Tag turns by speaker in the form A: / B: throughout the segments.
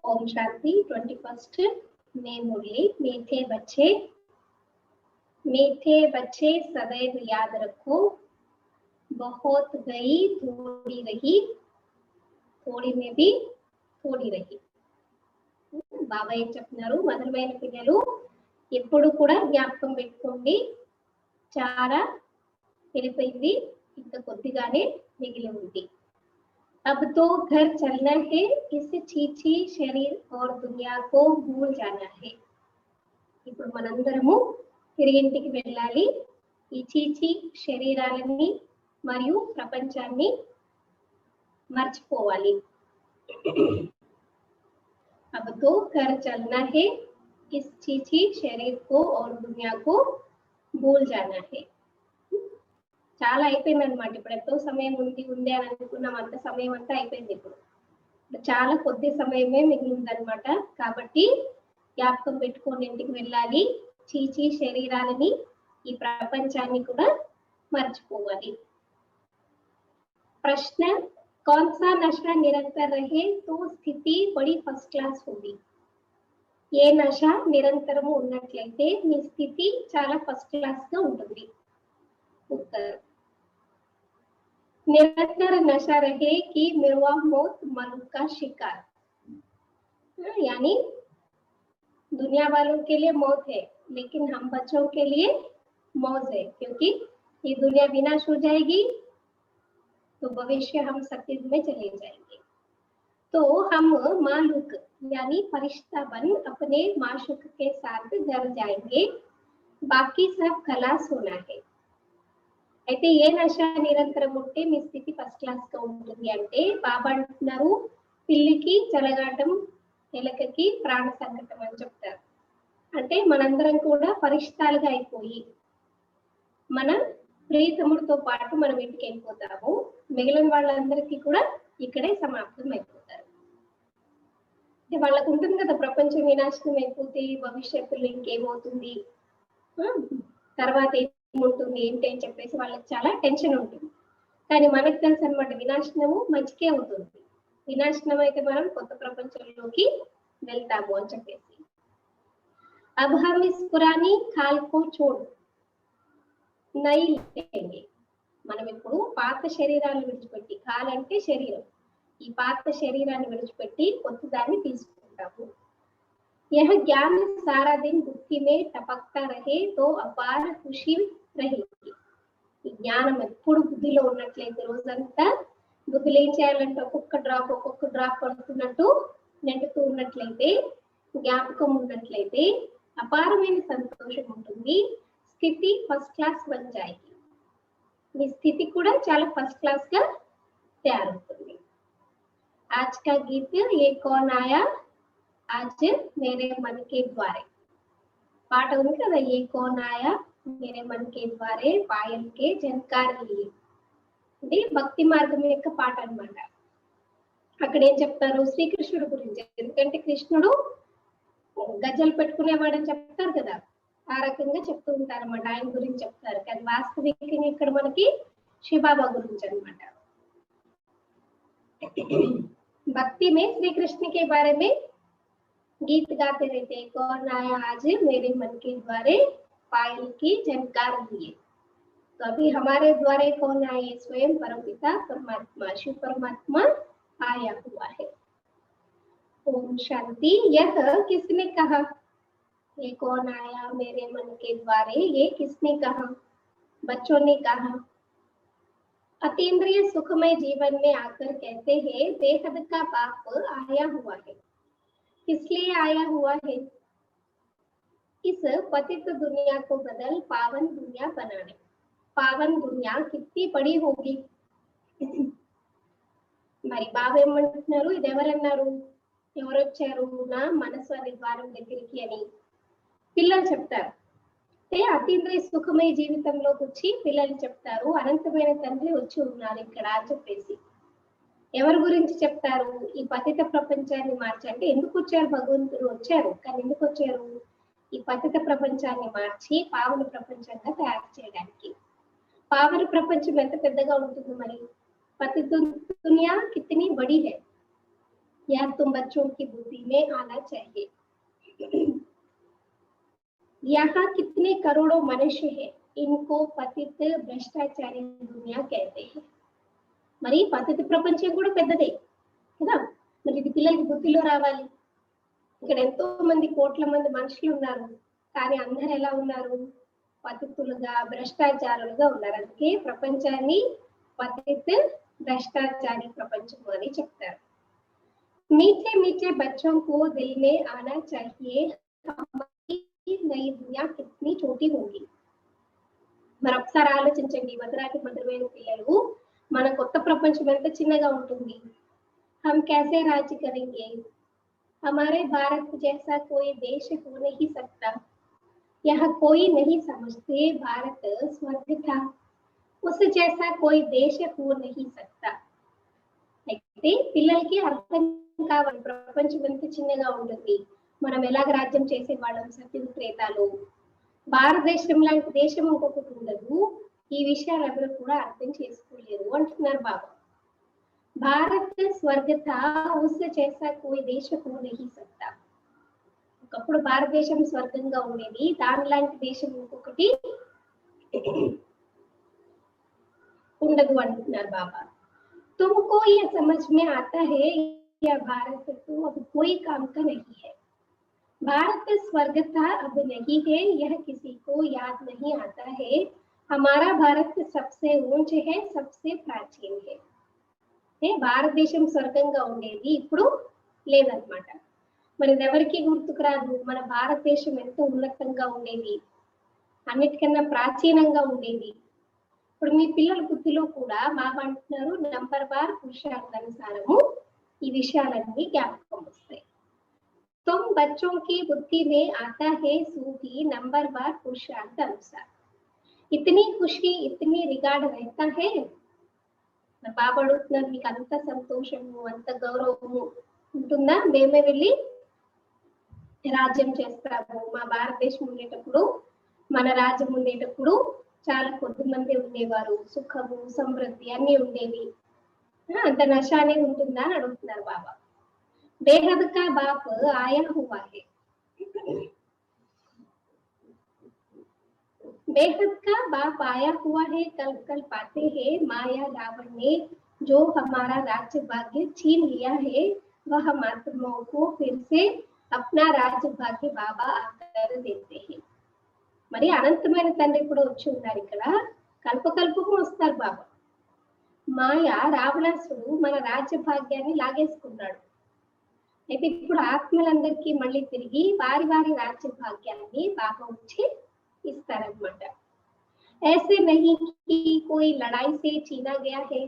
A: ओम शांति 21 में मुरली। मीठे बच्चे सदैव याद रखो, बहुत गई थोड़ी रही, थोड़ी में भी थोड़ी रही. బాబా ఏం చెప్తున్నారు, మధురమైన పిల్లలు ఎప్పుడు కూడా జ్ఞాపకం పెట్టుకోండి, చాలా వెళ్ళిపోయింది, ఇంకా కొద్దిగానే మిగిలి ఉంది. अब तो घर चलना है, इस చీచీ शरीर और दुनिया को भूल जाना है. ఇప్పుడు మనందరము తిరిగి ఇంటికి వెళ్ళాలి, ఈ చీచీ శరీరాలని మరియు ప్రపంచాన్ని మర్చిపోవాలి. अब तो घर चलना है, इस चीची शरीर को और दुनिया को भूल जाना है. చాలా అయిపోయింది అనమాట. ఇప్పుడు ఎంతో సమయం ఉంది అని అనుకున్నాం, అంత సమయం అంతా అయిపోయింది. ఇప్పుడు చాలా కొద్ది సమయమే మిగిలింది అనమాట. కాబట్టి జ్ఞాపకం పెట్టుకొని ఇంటికి వెళ్ళాలి, చీచీ శరీరాలని ఈ ప్రపంచాన్ని కూడా మర్చిపోవాలి. ప్రశ్న, कौन सा नशा निरंतर रहे तो स्थिति बड़ी फर्स्ट क्लास होगी. ఏ నశ నిరంతరము ఉన్నట్లయితే మీ స్థితి చాలా ఫస్ట్ క్లాస్ గా ఉంటుంది. उत्तर, निरंतर नशा रहे कि मिर्वा मौत मनुख का शिकार. यानी दुनिया वालों के लिए मौत है, लेकिन हम बच्चों के लिए मौज है, क्योंकि ये दुनिया विनाश हो जाएगी तो भविष्य हम सत्युग में चले जाएंगे. तो हम मालूक यानी फरिश्ता बन अपने माशूक के साथ घर जाएंगे, बाकी सब खलास होना है. అయితే ఏ నశ నిరంతరం ఉంటే మీ స్థితి ఫస్ట్ క్లాస్ గా ఉంటుంది అంటే, బాబా అంటున్నారు పిల్లికి చెలగాటం, ఎలకకి ప్రాణ సంకటం అని చెప్తారు. అంటే మనందరం కూడా పరిష్టాలుగా అయిపోయి మన ప్రియతముడితో పాటు మనం ఇంటికి వెళ్ళిపోతాము, మిగిలిన వాళ్ళందరికీ కూడా ఇక్కడే సమాప్తం అయిపోతారు. అంటే వాళ్ళకు ఉంటుంది కదా, ప్రపంచం వినాశనం అయిపోతే భవిష్యత్తులో ఇంకేమవుతుంది, తర్వాత ఏముంటుంది ఏంటి అని చెప్పేసి వాళ్ళకి చాలా టెన్షన్ ఉంటుంది. కానీ మనకు తెలుసు అనమాట, వినాశనము మంచికే అవుతుంది, వినాశనం అయితే మనం కొత్త ప్రపంచంలోకి వెళ్తాము అని చెప్పేసి. अब हम इस पुरानी खाल को छोड़ नई लेंगे. మనం ఇప్పుడు పాత శరీరాన్ని విడిచిపెట్టి, కాల్ అంటే శరీరం, ఈ పాత శరీరాన్ని విడిచిపెట్టి కొత్త దాన్ని తీసుకుంటాము. यह ज्ञान सारा दिन बुद्धि में टपकता रहे तो अपार खुशी रहेगी. ఈ జ్ఞానం ఎప్పుడు బుద్ధిలో ఉన్నట్లయితే, రోజంతా బుద్ధిలో ఏం చేయాలంటే ఒక్కొక్క డ్రాప్ పడుతున్నట్టు నిండుతూ ఉన్నట్లయితే, జ్ఞాపకం ఉన్నట్లయితే అపారమైన సంతోషం ఉంటుంది. స్థితి ఫస్ట్ క్లాస్ బన్ జాయేगी. మీ స్థితి కూడా చాలా ఫస్ట్ క్లాస్ గా తయారవుతుంది. आज का गीत ये कौन आया आज मेरे मन के द्वारे. పాట ఉంది కదా, ఏ कौन आया मेरे मन के द्वारे पायल के झनकार लिए. ఇది భక్తి మార్గం యొక్క పాట అన్నమాట. అక్కడ ఏం చెప్తారు, శ్రీకృష్ణుడు గురించి. ఎందుకంటే కృష్ణుడు గజ్జలు పెట్టుకునేవాడని చెప్తారు కదా, ఆ రకంగా చెప్తూ ఉంటారు అన్నమాట, ఆయన గురించి చెప్తారు. కానీ వాస్తవికంగా ఇక్కడ మనకి శివబాబా గురించి అన్నమాట. भक्ति में श्री कृष्ण के बारे में गीत गाते रहते, कौन आया आज मेरे मन के द्वारे पायल की झनकार लिए. तो अभी हमारे द्वारे कौन आए, स्वयं परमपिता परमात्मा शिव परमात्मा आया हुआ है. ओम शांति. यह किसने कहा, ये कौन आया मेरे मन के द्वारे, ये किसने कहा, बच्चों ने कहा. अतीन्द्रिय सुखमय जीवन में आकर कहते हैं बेहद का बाप आया हुआ है. इसलिए आया हुआ है इस पतित दुनिया को बदल पावन दुनिया बनाने. पावन दुनिया कितनी बड़ी होगी. మరి బాబా ఏమంటున్నారు, ఇది ఎవరన్నారు, ఎవరు వచ్చారు నా మనసు అనే ద్వారం దగ్గరికి అని పిల్లలు చెప్తారు. అతీంద్రియ సుఖమయ జీవితంలోకి వచ్చి పిల్లలు చెప్తారు, అనంతమైన తండ్రి వచ్చి ఉన్నారు ఇక్కడ అని చెప్పేసి. ఎవరి గురించి చెప్తారు, ఈ పతిత ప్రపంచాన్ని మార్చి. అంటే ఎందుకు వచ్చారు, భగవంతుడు వచ్చారు, కానీ ఎందుకు వచ్చారు, ఈ పతిత ప్రపంచాన్ని మార్చి పావన ప్రపంచంగా తయారు చేయడానికి. పావన ప్రపంచం ఎంత పెద్దగా ఉంటుంది మరి, పతిత దునియా కితనీ బడి హై. यह तुम बच्चों की बुद्धि में आना चाहिए। यहाँ कितने करोड़ों मनुष्य हैं, इनको पतित भ्रष्टाचारी दुनिया कहते हैं। మరి పతిత ప్రపంచం కూడా పెద్దదే కదా, మరి ఇది పిల్లలకి బుద్ధిలో రావాలి. ఇక్కడ ఎంతో మంది కోట్ల మంది మనుషులు ఉన్నారు, కానీ అందరు ఎలా ఉన్నారు? పతితులుగా భ్రష్టాచారులుగా ఉన్నారు. అందుకే ప్రపంచాన్ని పతిత భ్రష్టాచారి ప్రపంచం అని చెప్తారు. मीठे मीठे बच्चों को दिल में आना चाहिए, हमारी नई दुनिया कितनी छोटी होगी. మరి ఒకసారి ఆలోచించండి, మధురాతి మధురమైన పిల్లలు, మన కొత్త ప్రపంచం ఎంత చిన్నగా ఉంటుంది. हम कैसे राज्य करेंगे, हमारे भारत जैसा कोई देश हो नहीं सकता. यह कोई नहीं समझते भारत स्वर्ग था, उस जैसा कोई देश हो नहीं सकता. అయితే పిల్లలకి అర్థం కావాలి ప్రపంచం ఎంత చిన్నగా ఉంటుంది, మనం ఎలాగ రాజ్యం చేసేవాళ్ళం సత్యుగ త్రేతాలు, భారతదేశం లాంటి దేశం ఇంకొకటి ఉండదు. ఈ విషయాలు ఎవరు కూడా అర్థం చేసుకోలేరు అంటున్నారు బాబా. భారత్ స్వర్గ థా, ఉస్ జైసా కోయి దేశ హో నహీ సక్తా. ఒకప్పుడు భారతదేశం స్వర్గంగా ఉండేది, దాని లాంటి దేశం ఇంకొకటి ఉండదు అంటున్నారు బాబా. तुमको ये समझ में आता है यह भारत तो अब कोई काम का नहीं है. भारत स्वर्ग था अब नहीं है, यह किसी को याद नहीं आता है. हमारा भारत सबसे ऊंच है, सबसे प्राचीन है. భారతదేశం స్వర్గంగా ఉండేది, ఇప్పుడు లేదన్నమాట. మరి ఎవరికి గుర్తుకు రాదు మన భారతదేశం ఎంతో ఉన్నతంగా ఉండేది, అన్నిటికన్నా ప్రాచీనంగా ఉండేది. ఇప్పుడు మీ పిల్లల బుద్ధిలో కూడా బాబా అంటున్నారు నంబర్ బార్ పురుషార్థానుసారము ఈ విషయాలన్నీ జ్ఞాపకం వస్తాయి. तुम बच्चों की बुद्धि में आता है सूही नंबर बार पुरुषार्थ अनुसार. इतनी खुशी इतनी रिगार्ड रहता है. బాబా అడుగుతున్నారు మీకు అంత సంతోషము అంత గౌరవము ఉంటుందా? మేమే వెళ్ళి రాజ్యం చేస్తాము, మా భారతదేశం ఉండేటప్పుడు మన రాజ్యం ఉండేటప్పుడు చాలా కొద్ది మంది ఉండేవారు, సుఖము సమృద్ధి అన్ని ఉండేవి, అంత నశ అనేది ఉంటుందా అని అడుగుతున్నారు బాబా. బేహద్ కా బాప్ ఆయా హువా హై, बेहद का बाप आया हुआ है, कल कल पाते हैं माया रावण ने जो हमारा राज्य भाग्य छीन लिया है, वह हम आत्माओं को फिर से अपना राज्य भाग्य बाबा आकर देते हैं. మరి అనంతమైన తండ్రి ఇప్పుడు వచ్చి ఉన్నారు ఇక్కడ, కల్పకల్పము వస్తారు బాబా. మాయ రావణాసుడు మన రాజ్య భాగ్యాన్ని లాగేసుకున్నాడు. అయితే ఇప్పుడు ఆత్మలందరికీ మళ్ళీ తిరిగి వారి వారి రాజ్య భాగ్యాన్ని బాబా వచ్చి ఇస్తారన్నమాట. ऐसे नहीं कि कोई लड़ाई से छीना गया है,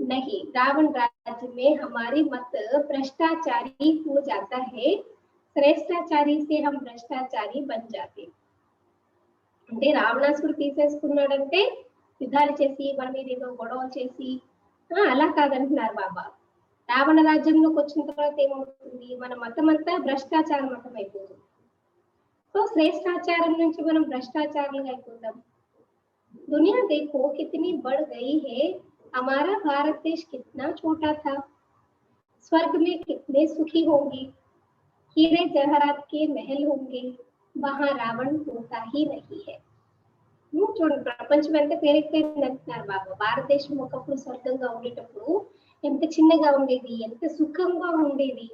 A: नहीं. रावण राज्य में हमारी मत भ्रष्टाचारी हो जाता है, श्रेष्ठाचारी से हम भ्रष्टाचारी बन जाते. అంటే రావణాసుడు తీసేసుకున్నాడంటే యుద్ధాలు చేసి మన మీద ఏదో గొడవలు చేసి అలా కాదంటున్నారు బాబా. రావణ రాజ్యంలోకి వచ్చిన తర్వాత ఏమవుతుంది, మన మతం అంతా భ్రష్టాచార మతం అయిపోతుంది. సో శ్రేష్టాచారం నుంచి మనం భ్రష్టాచారులుగా అయిపోతాం. दुनिया देखो कितनी बढ़ गई है, हमारा भारत देश कितना छोटा था. स्वर्ग में कितने सुखी होंगे, हीरे जवाहरात के महल होंगे, वहां रावण होता ही नहीं है. చూడండి ప్రపంచం ఎంత పెరిగిపోయింది అంటున్నారు బాబా. భారతదేశం ఒకప్పుడు స్వర్గంగా ఉండేటప్పుడు ఎంత చిన్నగా ఉండేది, ఎంత సుఖంగా ఉండేది,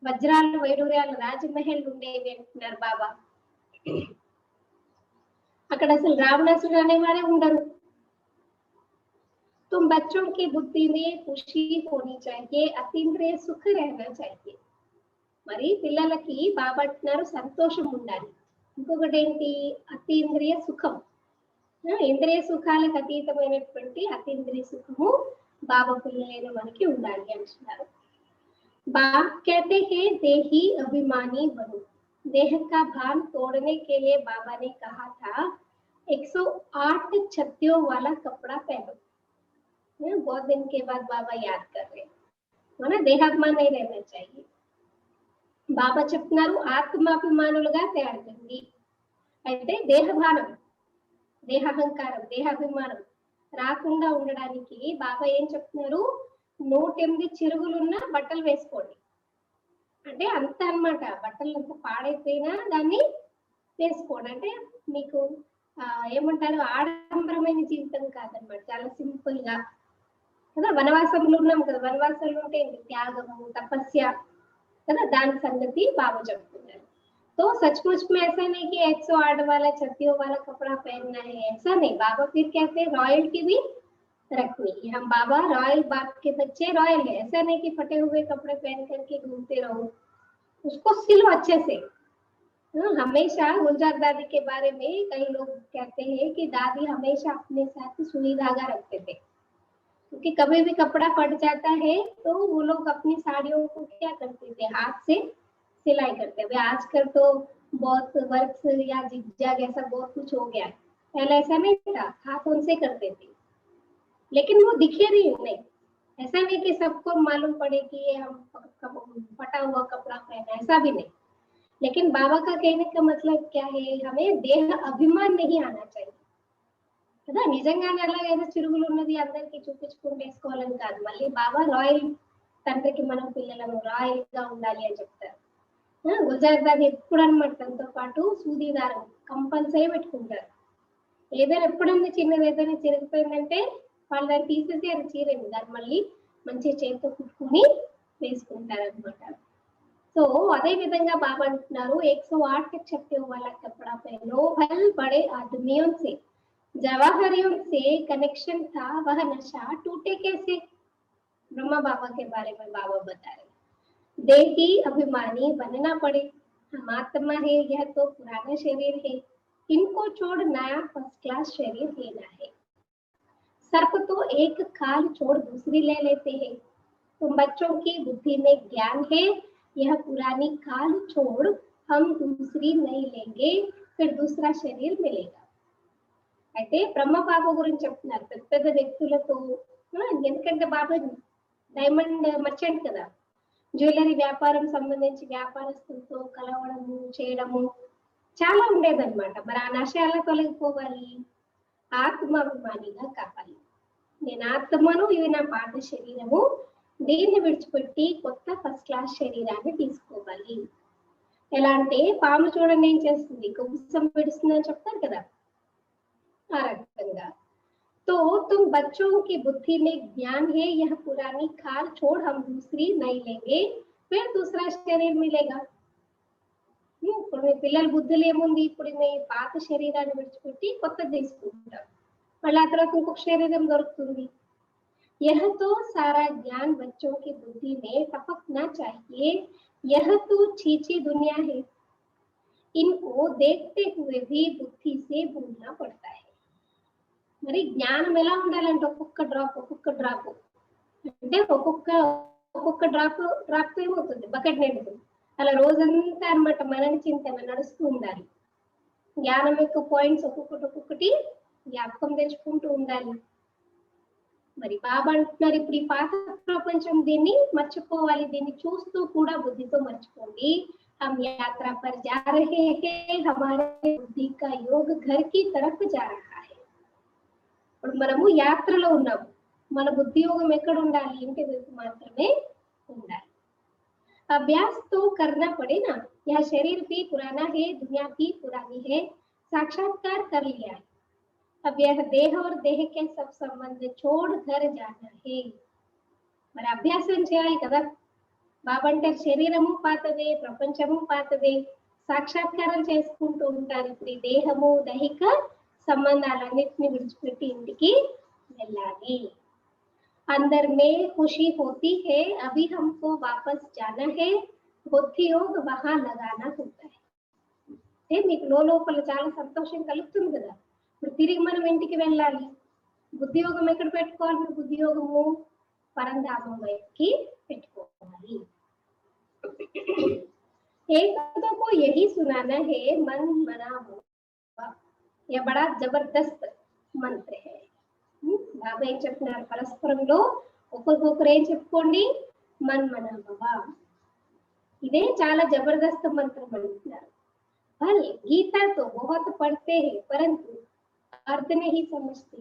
A: వజ్రాలు వైడూర్యాలు రాజమహల్ ఉండేవి అంటున్నారు బాబా. అక్కడ అసలు రావణాసుడు అనేవాడే ఉండరు. तुम बच्चों की बुद्धि में खुशी होनी चाहिए, अतीन्द्रिय सुख रहना चाहिए. మరి పిల్లలకి బాబా అంటున్నారు సంతోషం ఉండాలి. ఇంకొకటి ఏంటి, అతీంద్రియ సుఖం. ఇంద్రియ సుఖాలకు అతీతమైనటువంటి అతీంద్రియ సుఖము బాబా పిల్లలైన మనకి ఉండాలి అంటున్నారు. బాప్ कहते हैं देही अभिमानी बनो. देह का भान तोड़ने के लिए बाबा ने कहा था 108 छत्तियों वाला कपड़ा पहनो. बहुत दिन के बाद बाबा याद कर रहे हैं, మన దేహాభిమానం नहीं रहना चाहिए. బాబా చెప్తున్నారు ఆత్మాభిమానులుగా తయారు కండి. అయితే దేహభానం, దేహాహంకారం, దేహాభిమానం రాకుండా ఉండడానికి బాబా ఏం చెప్తున్నారు, 108 చిరుగులున్న బట్టలు వేసుకోండి. అంటే అంత అన్నమాట, బట్టలు అంత పాడైపోయినా దాన్ని వేసుకోండి. అంటే మీకు ఏమంటారు, ఆడంబరమైన జీవితం కాదనమాట, చాలా సింపుల్ గా కదా. వనవాసంలో ఉన్నాం కదా, వనవాసంలో ఉంటే ఏంటి, త్యాగము, తపస్య కదా, దాని సంగతి బాబా చెప్తున్నారు. तो सचमुच में ऐसा नहीं कि 108 वाला छत्तियों वाला कपड़ा पहनना है, ऐसा नहीं। बाबा फिर कहते हैं रॉयल्टी भी रखनी है। हम बाबा रॉयल बाप के बच्चे रॉयल है, ऐसा नहीं कि फटे हुए कपड़े पहन करके घूमते रहो, उसको सिलो अच्छे से। हमेशा गुलजार दादी के बारे में कई लोग कहते हैं कि दादी हमेशा अपने साथ सुई धागा रखते थे, क्योंकि कभी भी कपड़ा फट जाता है तो वो लोग अपनी साड़ियों को क्या करते थे, हाथ से सिलाई करते हैं। आजकल तो बहुत वर्क्स या जिगजैग ऐसा बहुत कुछ हो गया, पहले ऐसा नहीं था, हाथों से करते थे, लेकिन वो दिखे नहीं। ऐसा नहीं कि सबको मालूम पड़े कि ये हम फटा हुआ कपड़ा पहना, ऐसा भी नहीं। लेकिन बाबा का कहने का मतलब क्या है, हमें देह अभिमान नहीं आना चाहिए కదా. నిజంగానే అలాగైనా చిరుగులు ఉన్నది అందరికి చూపించుకుంటే వేసుకోవాలని కాదు. మళ్ళీ బాబా రాయల్ తండ్రికి మనం పిల్లలను రాయల్ గా ఉండాలి అని చెప్తారు. గుజరాత్ దాన్ని ఎప్పుడు అనమాట తనతో పాటు సూది దారం కంపల్సరీ పెట్టుకుంటారు. ఏదైనా ఎప్పుడన్నా చిన్నది ఏదైనా చిరిగిపోయిందంటే వాళ్ళు దాన్ని తీసేసి అది చీరండి, దాన్ని మళ్ళీ మంచి చేతితో కుట్టుకుని వేసుకుంటారు అనమాట. సో అదే విధంగా బాబా అంటున్నారు, 108 छत्तियों वाला कपड़ा पहनो, भल बड़े आदमियों से जवाहरियों से कनेक्शन था, वह नशा टूटे कैसे। ब्रह्मा बाबा के बारे में बाबा बता रहे, देही अभिमानी बनना पड़े, हम आत्मा है, यह तो पुराना शरीर है, इनको छोड़ नया फर्स्ट क्लास शरीर लेना है। सर्प तो एक खाल छोड़ दूसरी ले लेते हैं, तुम बच्चों की बुद्धि में ज्ञान है, यह पुरानी खाल छोड़ हम दूसरी नहीं लेंगे, फिर दूसरा शरीर मिलेगा। అయితే బ్రహ్మ బాబా గురించి చెప్తున్నారు, పెద్ద పెద్ద వ్యక్తులతో. ఎందుకంటే బాబా డైమండ్ మర్చెంట్ కదా, జ్యువెలరీ వ్యాపారం సంబంధించి వ్యాపారస్తులతో కలవడము చేయడము చాలా ఉండేదన్నమాట. మరి ఆ నశ ఎలా తొలగిపోవాలి, ఆత్మాభిమానిగా కావాలి. నేను ఆత్మను, ఇది నా పాత శరీరము, దీన్ని విడిచిపెట్టి కొత్త ఫస్ట్ క్లాస్ శరీరాన్ని తీసుకోవాలి. ఎలా అంటే పాము చూడండి ఏం చేస్తుంది, కుబుసం విడుస్తుందని చెప్తారు కదా, ఆ రకంగా. तो तुम बच्चों की बुद्धि में ज्ञान है, यह पुरानी खाल छोड़ हम दूसरी नहीं लेंगे, फिर दूसरा शरीर मिलेगा। ఇప్పుడు మీ పిల్లల బుద్ధులు ఏముంది, ఇప్పుడు మీ పాత శరీరాన్ని విడిచిపెట్టి కొత్తది తీసుకుంటాం, మళ్ళీ ఆ తర్వాత ఇంకొక శరీరం దొరుకుతుంది. यह तो सारा ज्ञान बच्चों की बुद्धि में टपकना चाहिए, यह तो छीछी दुनिया है, इनको देखते हुए भी बुद्धि से भूलना पड़ता है। మరి జ్ఞానం ఎలా ఉండాలంటే ఒక్కొక్క డ్రాప్ అంటే ఒక్కొక్క డ్రాప్ ఏమవుతుంది, బకెట్ నిండుతుంది. అలా రోజంతా అనమాట మనన చింతన నడుస్తూ ఉండాలి. జ్ఞానం యొక్క పాయింట్స్ ఒక్కొక్కటి జ్ఞాపకం తెచ్చుకుంటూ ఉండాలి. మరి బాబా అంటున్నారు, ఇప్పుడు ఈ పాత ప్రపంచం దీన్ని మర్చిపోవాలి, దీన్ని చూస్తూ కూడా బుద్ధితో మర్చిపోండి. हम यात्रा पर जा रहे हैं, हमारे बुद्धि का योग घर की तरफ जा रहा है. ఇప్పుడు మనము యాత్రలో ఉన్నాము, మన బుద్ధి యోగం ఎక్కడ ఉండాలి, ఇంటి వైపు మాత్రమే ఉండాలి. अभ्यास तो करना पड़े ना, यह शरीर भी पुराना है, दुनिया भी पुरानी है, साक्षात्कार कर लिया है, अब यह देह और देह के सब संबंध छोड़ घर जाना है. మరి అభ్యాసం చేయాలి కదా. బాబా అంటే శరీరము పాతదే, ప్రపంచము పాతదే, సాక్షాత్కారం చేసుకుంటూ ఉంటారు. ఇప్పుడు ఈ దేహము దైహిక సంబంధాలన్నిటిని విడిచిపెట్టి ఇంటికి వెళ్ళాలి. अंदर में खुशी होती है, अभी हमको वापस जाना है, बुद्धि योग वहां लगाना होता है. మీకు లోపల చాలా సంతోషం కలుగుతుంది కదా, ఇప్పుడు తిరిగి మనం ఇంటికి వెళ్ళాలి. బుద్ధి యోగం ఎక్కడ పెట్టుకోవాలి, బుద్ధి యోగము పరంధామం వైపుకి పెట్టుకోవాలి. एक को यही सुनाना है, मन मना यह बड़ा जबरदस्त मंत्र है. బాబా ఏం చెప్తున్నారు, పరస్పరంలో ఒక్కొక్కరు ఏం చెప్పుకోండి, మన్ మనా బాబా, ఇదే చాలా జబర్దస్త్ మంత్రం అంటున్నారు. भले गीता तो बहुत पढ़ते हैं परंतु अर्थ नहीं समझते.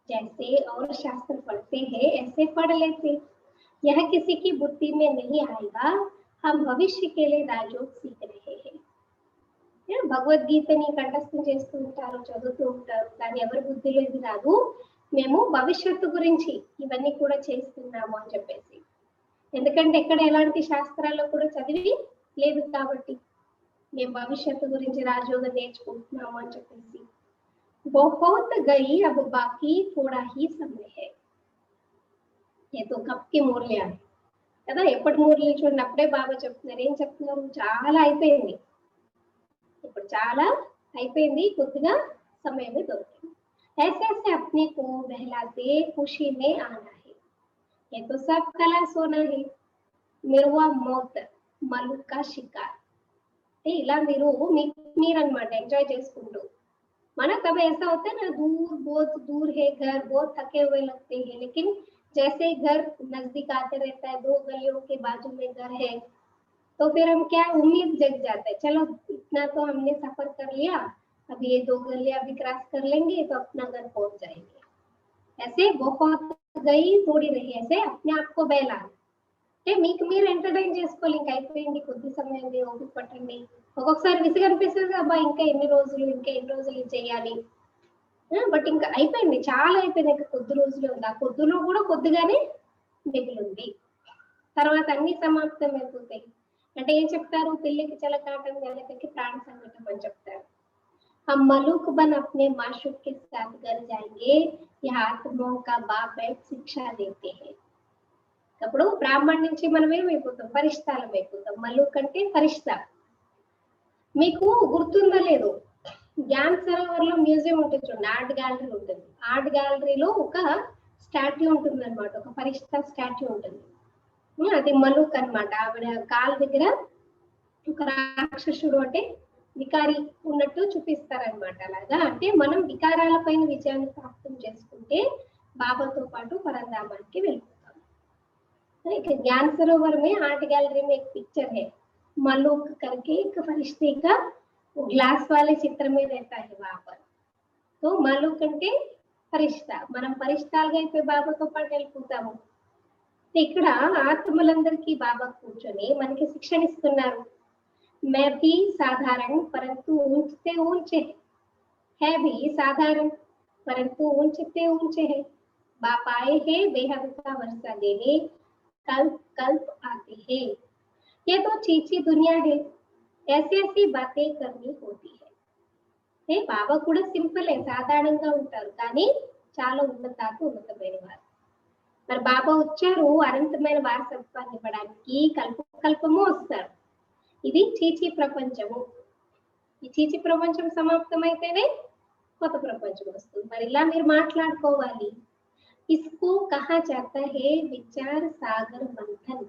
A: जैसे और शास्त्र पढ़ते हैं ऐसे पढ़ लेते, यह किसी की बुद्धि में नहीं आएगा। हम भविष्य के लिए राजयोग सीख रहे हैं। భగవద్గీతని కంఠస్థం చేస్తూ ఉంటారు, చదువుతూ ఉంటారు, కానీ ఎవరి బుద్ధిలో ఇది రాదు, మేము భవిష్యత్తు గురించి ఇవన్నీ కూడా చేస్తున్నాము అని చెప్పేసి. ఎందుకంటే ఎక్కడ ఎలాంటి శాస్త్రాల్లో కూడా చదివి లేదు కాబట్టి మేము భవిష్యత్తు గురించి రాజయోగం నేర్చుకుంటున్నాము అని చెప్పేసి. बहुत गई अब बाकी थोड़ा ही समय है. ये तो कब की మూర్యాలు కదా, ఎప్పటి మూర్యాలు చూడండి, అప్పుడే బాబా చెప్తున్నారు. ఏం చెప్తున్నారు? చాలా అయిపోయింది, ఇప్పుడు చాలా అయిపోయింది, కొద్దిగా సమయమే దొరికింది. ऐसे ऐसे अपने को बहलाते खुशी में आना है, ये तो सब कला सोना है, मिरवा मौत मलुक का शिकार. ఇలా మీరు మీరన్నమాట ఎంజాయ్ చేసుకుంటూ. माना कब ऐसा होता है ना, दूर बहुत दूर है घर, बहुत थके हुए लगते हैं, लेकिन जैसे घर नजदीक आते रहता है, 2 गलियों के बाजू में घर है, तो फिर हम क्या उम्मीद जग जाता है, चलो इतना तो हमने सफर कर लिया, अब ये 2 गलियां भी क्रॉस कर लेंगे तो अपना घर पहुंच जाएंगे. ऐसे बहुत गई थोड़ी रही, ऐसे अपने आप को बहलाना. మీకు మీరు ఎంటర్టైన్ చేసుకోవాలి. ఇంకా అయిపోయింది, కొద్ది సమయం ఓపిక పట్టండి. ఒక్కొక్కసారి విసుగనిపిస్తుంది, అబ్బా ఇంకా ఎన్ని రోజులు ఇది చేయాలి, బట్ ఇంకా అయిపోయింది, చాలా అయిపోయింది, ఇంకా కొద్ది రోజులు ఉంది. ఆ కొద్దిలో కూడా కొద్దిగానే మిగిలింది, తర్వాత అన్ని సమాప్తం అయిపోతాయి. అంటే ఏం చెప్తారు? పిల్లికి చిలకాటం, నెలకి ప్రాణ సంకటం అని చెప్తారు. हम मलूक बन अपने माशूक के साथ घर जाएंगे, यह आत्माओं का बाप बैठ शिक्षा देते हैं. అప్పుడు బ్రాహ్మణ్ నుంచి మనం ఏమైపోతాం? పరిష్టాలం అయిపోతాం. మల్లూక్ అంటే పరిష్ట. మీకు గుర్తుందో లేదు, జ్ఞాన్ సరోవర్ లో మ్యూజియం ఉంటుంది చూడండి, ఆర్ట్ గ్యాలరీ ఉంటుంది. ఆర్ట్ గ్యాలరీలో ఒక స్టాట్యూ ఉంటుంది అనమాట, ఒక పరిష్ట స్టాట్యూ ఉంటుంది. అది మల్లూక్ అనమాట. ఆవిడ కాలు దగ్గర ఒక రాక్షసుడు అంటే వికారి ఉన్నట్టు చూపిస్తారనమాట. అలాగా అంటే మనం వికారాల పైన విజయాన్ని ప్రాప్తం చేసుకుంటే బాబాతో పాటు పరంధామానికి వెళ్ళిపోతాం. ज्ञान सरोवर में आर्ट गैलरी में एक पिक्चर है, मलूक करके एक फरिश्ते का ग्लास वाले चित्र में रहता है वहां पर. तो मलूक అంటే ఫరిష్తా, మనం ఫరిష్తాలుగా అయిపోయి బాబాతో పాటు వెళ్ళిపోతాము. ఇక్కడ ఆత్మలందరికీ బాబా కూర్చొని మనకి శిక్షణ ఇస్తున్నారు. मैं भी साधारण परंतु ऊंचते ऊंचे है, भी साधारण परंतु ऊंचते ऊंचे है. बाप आए हैं बेहद का वर्षा देने, कल्प कल्प आते हैं. ये तो चीची दुनिया है, ऐसी ऐसी बातें करनी होती है. బాబా కూడా సింపుల్, సాధారణంగా ఉంటారు, కానీ చాలా ఉన్నతమైన వారు. మరి బాబా వచ్చారు అనంతమైన వారసత్వాన్ని ఇవ్వడానికి, కల్పము వస్తారు. ఇది చీచి ప్రపంచము. ఈ చీచి ప్రపంచం సమాప్తమైతేనే కొత్త ప్రపంచం వస్తుంది. మరి ఇలా మీరు మాట్లాడుకోవాలి. इसको कहा जाता है विचार सागर मंथन.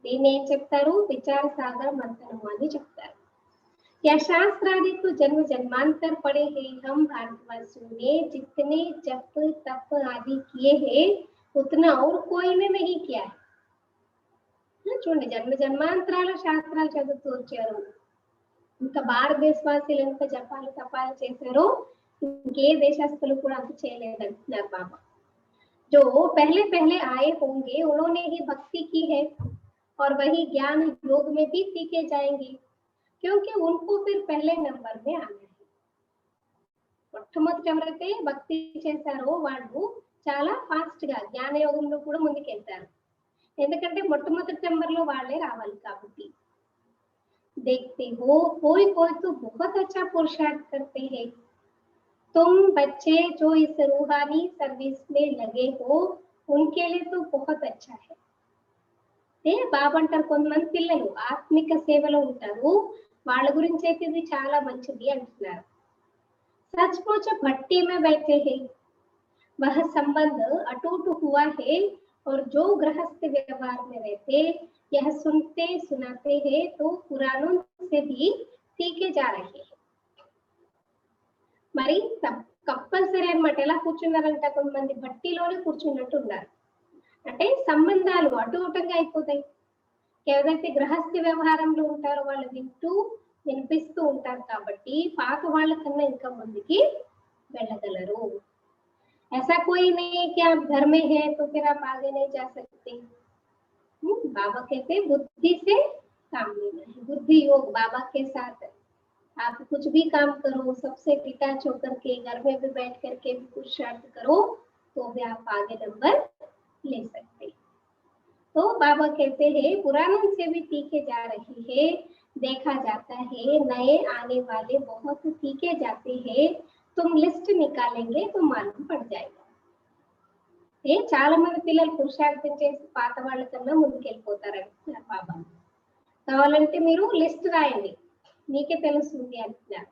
A: దీన్ని ఏం చెప్తారు? విచార సాగర్ మంథనం అని చెప్తారు. या शास्त्र आदि तो जन्म जन्मांतर पढ़े हैं हम भारतवासियों ने, जितने जप तप आदि किए हैं उतना और कोई ने नहीं किया है. చూడండి, జన్మ జన్మాంతరాల శాస్త్రాలు చదువుతూ వచ్చారు, ఇంకా భారతదేశవాసీలు ఎంత జపాలు తపాలు చేశారో ఇంకే దేశస్తులు కూడా అంత చేయలేదంటున్నారు బాబా. जो पहले पहले आए होंगे उन्होंने ही भक्ति की है और वही ज्ञान योग में भी सीखे जाएंगे, क्योंकि उनको फिर पहले नंबर में आना है. మొట్టమొదటి ఎవరైతే భక్తి చేశారో వాళ్ళు చాలా ఫాస్ట్ గా జ్ఞాన యోగంలో కూడా ముందుకెళ్తారు, ఎందుకంటే మొట్టమొదటి నెంబర్ లో వాళ్ళే రావాలి కాబట్టి. देखते हो कोई कोई तो बहुत अच्छा पुरुषार्थ करते हैं, तुम बच्चे जो इस रूहानी सर्विस में लगे हो उनके लिए तो बहुत अच्छा है. బాబా అంటారు, కొంతమంది పిల్లలు ఆత్మిక సేవలో ఉంటారు, వాళ్ళ గురించి అయితే ఇది చాలా మంచిది అంటున్నారు. सचमुच भट्टी में बैठे हैं, वह संबंध अटूट हुआ है, और जो गृहस्थ व्यवहार में रहते यह सुनते सुनाते हैं तो पुराणों से भी सीखे जा रहे हैं. మరి కంపల్సరీ అనమాట. ఎలా కూర్చున్నారంట, కొంతమంది భట్టిలోనే కూర్చున్నట్టు ఉన్నారు. అంటే సంబంధాలు అటుగా అయిపోతాయి. ఎవరైతే గృహస్థి వ్యవహారంలో ఉంటారో వాళ్ళు వినిపిస్తూ ఉంటారు కాబట్టి పాత వాళ్ళ కన్నా ఇంకా ముందుకి వెళ్ళగలరు. ऐसा कोई नहीं है कि आप घर में हैं तो फिर आप आगे नहीं जा सकते। बाबा कहते हैं बुद्धि से काम लेना है, बुद्धि योग बाबा के साथ है। आप कुछ भी काम करो, सबसे डिटैच होकर के घर में भी बैठ करके भी कुछ शर्त करो तो भी आप आगे नंबर ले सकते। तो बाबा कहते हैं पुरानों से भी तीखे जा रही है, देखा जाता है नए आने वाले बहुत तीखे जाते हैं, तुम लिस्ट निकालेंगे तो मालूम पड़ जाएगा। చాలా మంది పిల్లలు పురుషార్థం చేసి పాత వాళ్ళ కన్నా ముందుకెళ్ళిపోతారంటున్నారు బాబా। కావాలంటే మీరు లిస్ట్ రాయండి, మీకే తెలుస్తుంది అంటున్నారు।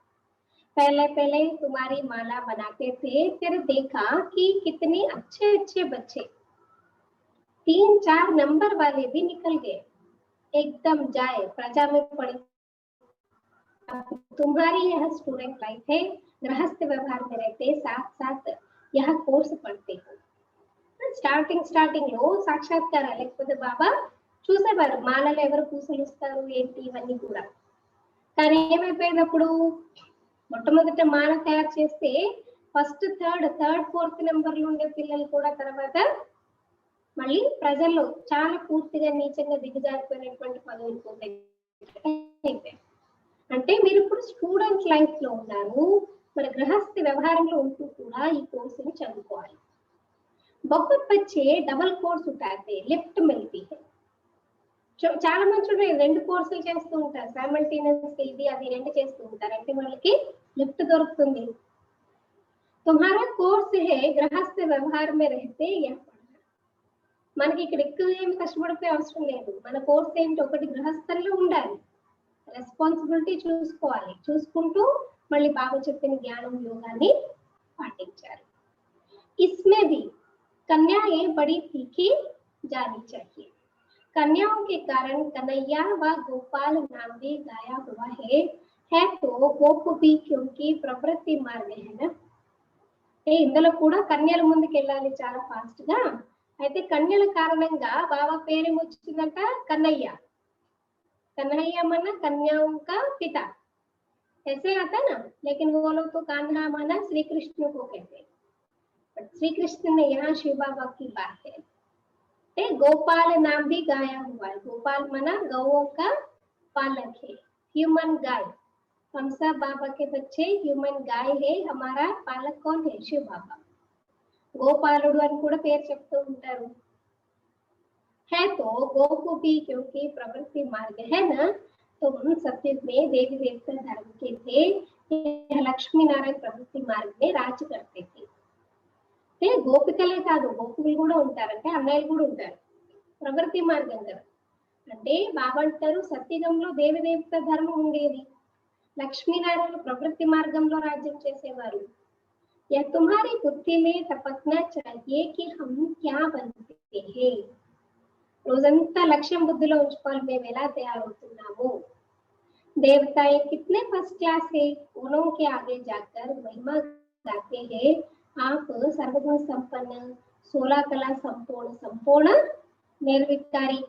A: पहले पहले तुम्हारी माला बनाते थे, फिर देखा कि कितने अच्छे अच्छे बच्चे 3-4 नंबर वाले भी निकल गए, एकदम जाए प्रजा में पड़ी। तुम्हारी यह स्टूडेंट लाइफ है, गृहस्थ व्यवहार में रहते साथ साथ यह कोर्स पढ़ते हो। స్టార్టింగ్ లో సాక్షాత్కారం లేకపోతే బాబా చూసేవారు మాలలు ఎవరు పూసలుస్తారు ఏంటి ఇవన్నీ కూడా। కానీ ఏమైపోయినప్పుడు మొట్టమొదట మాల తయారు చేస్తే ఫస్ట్ థర్డ్ ఫోర్త్ నెంబర్లు ఉండే పిల్లలు కూడా తర్వాత మళ్ళీ ప్రజల్లో చాలా పూర్తిగా నీచంగా దిగజారిపోయినటువంటి పదవులు పోతాయి। అంటే మీరు ఇప్పుడు స్టూడెంట్ లైఫ్ లో ఉన్నారు, మరి గృహస్థ వ్యవహారంలో ఉంటూ కూడా ఈ కోర్సుని చదువుకోవాలి। बहुत बच्चे डबल कोर्स उठाते, लिफ्ट मिलती है। చాలా మంది చూడండి రెండు కోర్సులు చేస్తూ ఉంటారు, సైమల్టేనియస్ ఇది అది రెండు చేస్తూ ఉంటారు, అంటే వాళ్ళకి లిఫ్ట్ దొరుకుతుంది। तुम्हारा कोर्स है गृहस्थ व्यवहार में रहते यह पढ़ना। మనకి ఇక్కడ ఎక్కువ ఏమి కష్టపడిపోయే అవసరం లేదు, మన కోర్స్ ఏంటి ఒకటి గృహస్థంలో ఉండాలి, రెస్పాన్సిబిలిటీ చూసుకోవాలి, చూసుకుంటూ మళ్ళీ బాబా చెప్పిన జ్ఞానం యోగాన్ని పాటించాలి। इसमें भी कन्याएं बड़ी तीखी जानी चाहिए। कन्याओं के कारण कन्हैया व गोपाल नाम भी गाया हुआ है तो गोप भी क्योंकि प्रवृत्ति मार्ग है ना। ఇందులో కూడా కన్యల ముందుకు వెళ్ళాలి చాలా ఫాస్ట్ గా। అయితే కన్యల కారణంగా బాబా పేరు వచ్చిందంట కన్నయ్య। कन्हैया माना कन्याओं का पिता, ऐसे आता ना, लेकिन वो लोग तो कान्हा माना श्री कृष्ण को कहते हैं। श्री कृष्ण ने यहाँ शिव बाबा की बात है। गोपाल नाम भी गाया हुआ है, गोपाल मना गौओं का पालक है, ह्यूमन गाय। हम सब बाबा के बच्चे ह्यूमन गाय है, हमारा पालक कौन है? शिव बाबा। गोपालुడు అని కూడా పేరు చెప్తూ ఉంటారు। है तो गोपु भी क्योंकि प्रवृत्ति मार्ग है ना, तो उन सत्युग में देवी देवता धर्म के थे, लक्ष्मी नारायण प्रवृत्ति मार्ग में राज करते थे। గోపికలే కాదు గోపులు కూడా ఉంటారంటే అన్నయ్యలు కూడా ఉంటారు, ప్రవృత్తి మార్గం కదా। అంటే బాబా అంటారు సత్యుగంలో దేవి దేవత ధర్మం ఉండేది, లక్ష్మీనారాయణ ప్రవృత్తి మార్గంలో రాజ్యం చేసేవారు। या तुम्हारी बुद्धि में टपकना चाहिए कि हम क्या बनते हैं। రోజంతా లక్ష్యం బుద్ధిలో ఉంచుకోవాలి, మేము ఎలా తయారవుతున్నాము। देवताएं कितने फर्स्ट क्लास है, उन्हों के आगे जाकर महिमा गाते हैं। आप सर्वगुण संपन्न, 16 कला संपूर्ण, संपूर्ण निर्विकारी।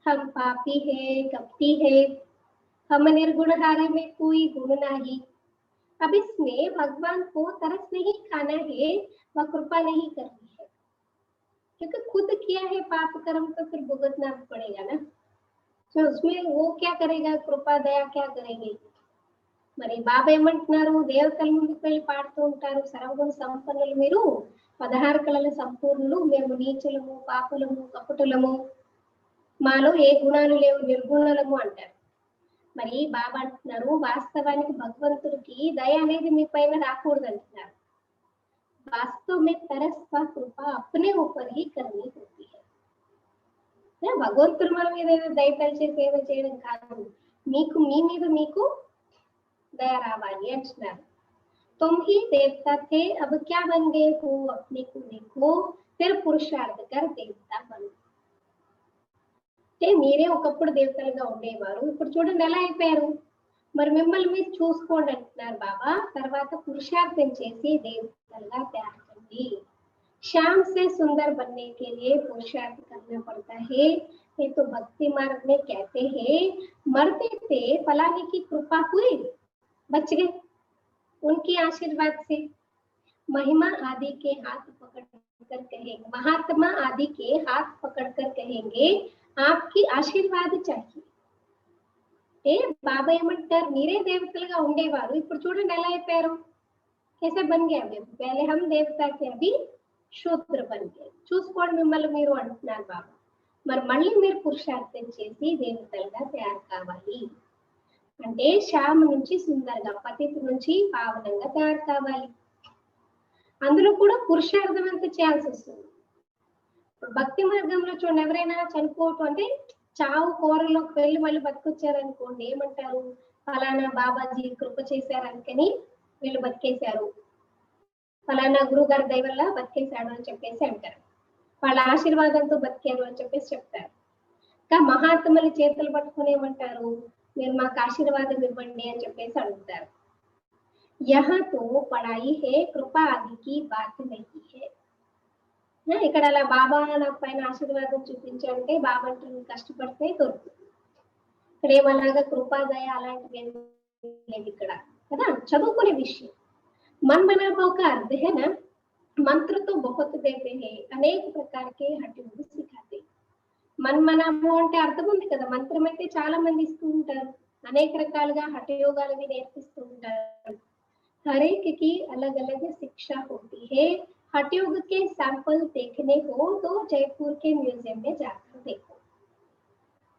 A: हम पापी है, कपटी है, हम निर्गुणहारी में कोई गुण नहीं। अब इसमें भगवान को तरस नहीं खाना है व कृपा नहीं करनी है, क्योंकि खुद किया है पाप कर्म तो फिर भुगतना पड़ेगा ना। तो उसमें वो क्या करेगा, कृपा दया क्या करेंगे। మరి బాబా ఏమంటున్నారు, దేవతల ముందుకు వెళ్ళి పాడుతూ ఉంటారు, సర్వగుణ సంపన్నులు మీరు, 16 కళల సంపూర్ణులు, మేము నీచులము, పాపులము, కపటులము, మాలో ఏ గుణాలు లేవు, నిర్గుణులము అంటారు। మరి బాబా అంటున్నారు వాస్తవానికి భగవంతుడికి దయ అనేది మీ పైన రాకూడదు అంటున్నారు। वास्तव में तरस व कृपा अपने ऊपर ही करनी होती है। భగవంతుడు మన మీద దయతలిచే సేవ చేయడం కాదు, మీకు మీ మీద మీకు दया रावाली अंటున్నారు। तुम ही देवता थे, अब क्या बन गए हो, अपने को देखो, फिर पुरुषार्थ कर देवता बनो। మీరే ఒకప్పుడు దేవతలుగా ఉండేవారు, ఇప్పుడు చూడండి ఎలా అయిపోయారు, మరి మిమ్మల్ని మీరు చూసుకోండి అంటున్నారు బాబా। తర్వాత పురుషార్థం చేసి దేవతలుగా తయారండి। श्याम से सुंदर बनने के लिए पुरुषार्थ करना पड़ता है। ये तो भक्ति मार्ग में कहते हैं मरते थे फलाने की कृपा हुई, बच गए उनकी आशीर्वाद से।
B: महिमा आदि के हाथ पकड़कर कहेंगे, महात्मा आदि के हाथ पकड़कर कहेंगे आपकी ఆశీర్వాద चाहिए. ఏ బాబా ఏమంటారు, మీరే దేవతలుగా ఉండేవారు, ఇప్పుడు చూడండి ఎలా అయిపోయారు, कैसे बन गए अभी, पहले हम देवता थे अभी शूद्र बन गए, చూసుకోండి మిమ్మల్ని మీరు అంటున్నారు బాబా. మరి మళ్ళీ మీరు పురుషార్థం చేసి దేవతలుగా తయారు కావాలి అంటే శ్యామ నుంచి సుందరగా, పతిత నుంచి పావనంగా తయారు కావాలి. అందులో కూడా పురుషార్థం ఎంత చేయాల్సి వస్తుంది. ఇప్పుడు భక్తి మార్గంలో చూడండి, ఎవరైనా చనిపోవటం అంటే చావు కోరలోకి వెళ్ళి మళ్ళీ బతికొచ్చారనుకోండి, ఏమంటారు, ఫలానా బాబాజీ కృప చేశారనుకని వీళ్ళు బతికేశారు, ఫలానా గురువు గారి దయ వల్ల బతికేశాడు అని చెప్పేసి అంటారు, వాళ్ళ ఆశీర్వాదంతో బతికారు అని చెప్పేసి చెప్తారు. ఇంకా మహాత్ముల చేతులు పట్టుకుని ఏమంటారు, మీరు మాకు ఆశీర్వాదం ఇవ్వండి అని చెప్పేసి అడుగుతారు. यहाँ तो पढ़ाई है, कृपा आदि की बात नहीं है. ఇక్కడ అలా బాబా నాకు పైన ఆశీర్వాదం చూపించంటే బాబా అంటారు కష్టపడితే దొరుకుతుంది. ఇక్కడ ఏమలాగా కృపాదయ అలాంటివి లేదు ఇక్కడ కదా, చదువుకునే విషయం. मन बना भाव का अर्थ है ना, मंत्र तो बहुत देते हैं, अनेक प्रकार के हठयोग सिखाते. मन मना भाव అంటే అర్థం ఉంది కదా, మంత్రం అయితే చాలా మంది ఇస్తూ ఉంటారు, అనేక రకాలుగా హఠయోగాలు నేర్పిస్తూ ఉంటారు. हर एक की अलग अलग शिक्षा होती है. हठयोग के सैंपल देखने हो तो जयपुर के म्यूजियम में जाकर देखो.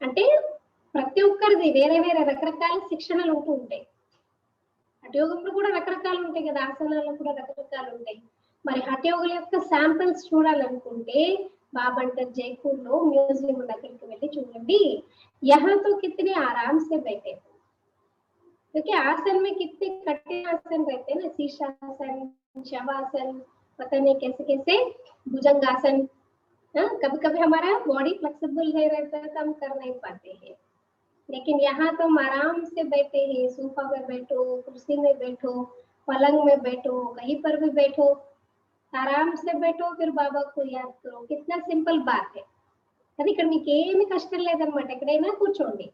B: అంటే ప్రతి ఒక్కరిది వేరే వేరే రకరకాల శిక్షణలు ఉంటూ ఉంటాయి. హఠయోగంలో కూడా రకరకాలు ఉంటాయి కదా, ఆసనాల్లో కూడా రకరకాలు ఉంటాయి. మరి హఠయోగుల యొక్క శాంపిల్స్ చూడాలనుకుంటే బాబా అంటారు జైపూర్ లో మ్యూజియం దగ్గరికి వెళ్ళి చూడండి. यहाँ तो कितने आराम से बैठे हो, क्योंकि आसन में कितने कठिन आसन रहते हैं ना, शीर्षासन, शवासन, पता नहीं कैसे कैसे, भुजंगासन. कभी कभी हमारा बॉडी फ्लेक्सिबल नहीं रहता है तो हम कर नहीं पाते हैं, लेकिन यहाँ तो हम आराम से बैठे हैं. सोफा में बैठो, कुर्सी में बैठो, पलंग में बैठो, कहीं पर भी बैठो, आराम से बैठो, फिर बाबा को याद करो. कितना सिंपल बात है. అది ఇక్కడ మీకు ఏమి కష్టం లేదనమాట, ఎక్కడైనా కూర్చోండి,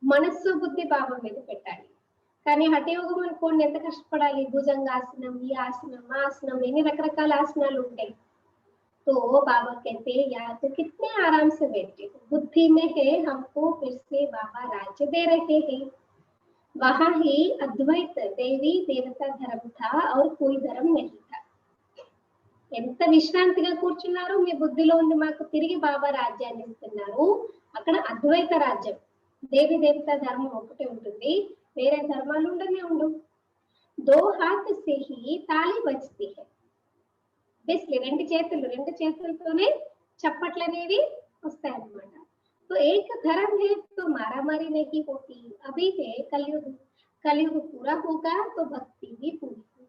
B: మనస్సు బుద్ధి బాబా మీద పెట్టాలి. కానీ హఠయోగం అనుకోండి ఎంత కష్టపడాలి, భుజంగాసనం, ఈ ఆసనం, ఆసనం, ఎన్ని రకరకాల ఆసనాలు ఉంటాయి. तो बाबा कहते हैं या तो कितने आराम से बैठे हो, बुद्धि में है हमको फिर से बाबा राज्य दे रहे हैं. वहां ही अद्वैत देवी देवता धर्म था और कोई धर्म नहीं था. ఎంత విశ్రాంతిగా కూర్చున్నారు, మీ బుద్ధిలో ఉంది మాకు తిరిగి బాబా రాజ్యాన్ని ఇస్తున్నారు. అక్కడ అద్వైత రాజ్యం, దేవి దేవత ధర్మం ఒకటే ఉంటుంది, వేరే ధర్మాలు ఉండనే ఉండవు. దో హాత్ సే హీ తాళి బజ్తీ హై. బేసిక్లీ రెండు చేతులతోనే చప్పట్లు అనేవి వస్తాయి అన్నమాట. तो एक धर्म है तो मारामारी नहीं होती. अभी है कलयुग पूरा होगा तो भक्ति भी पूरी होगी.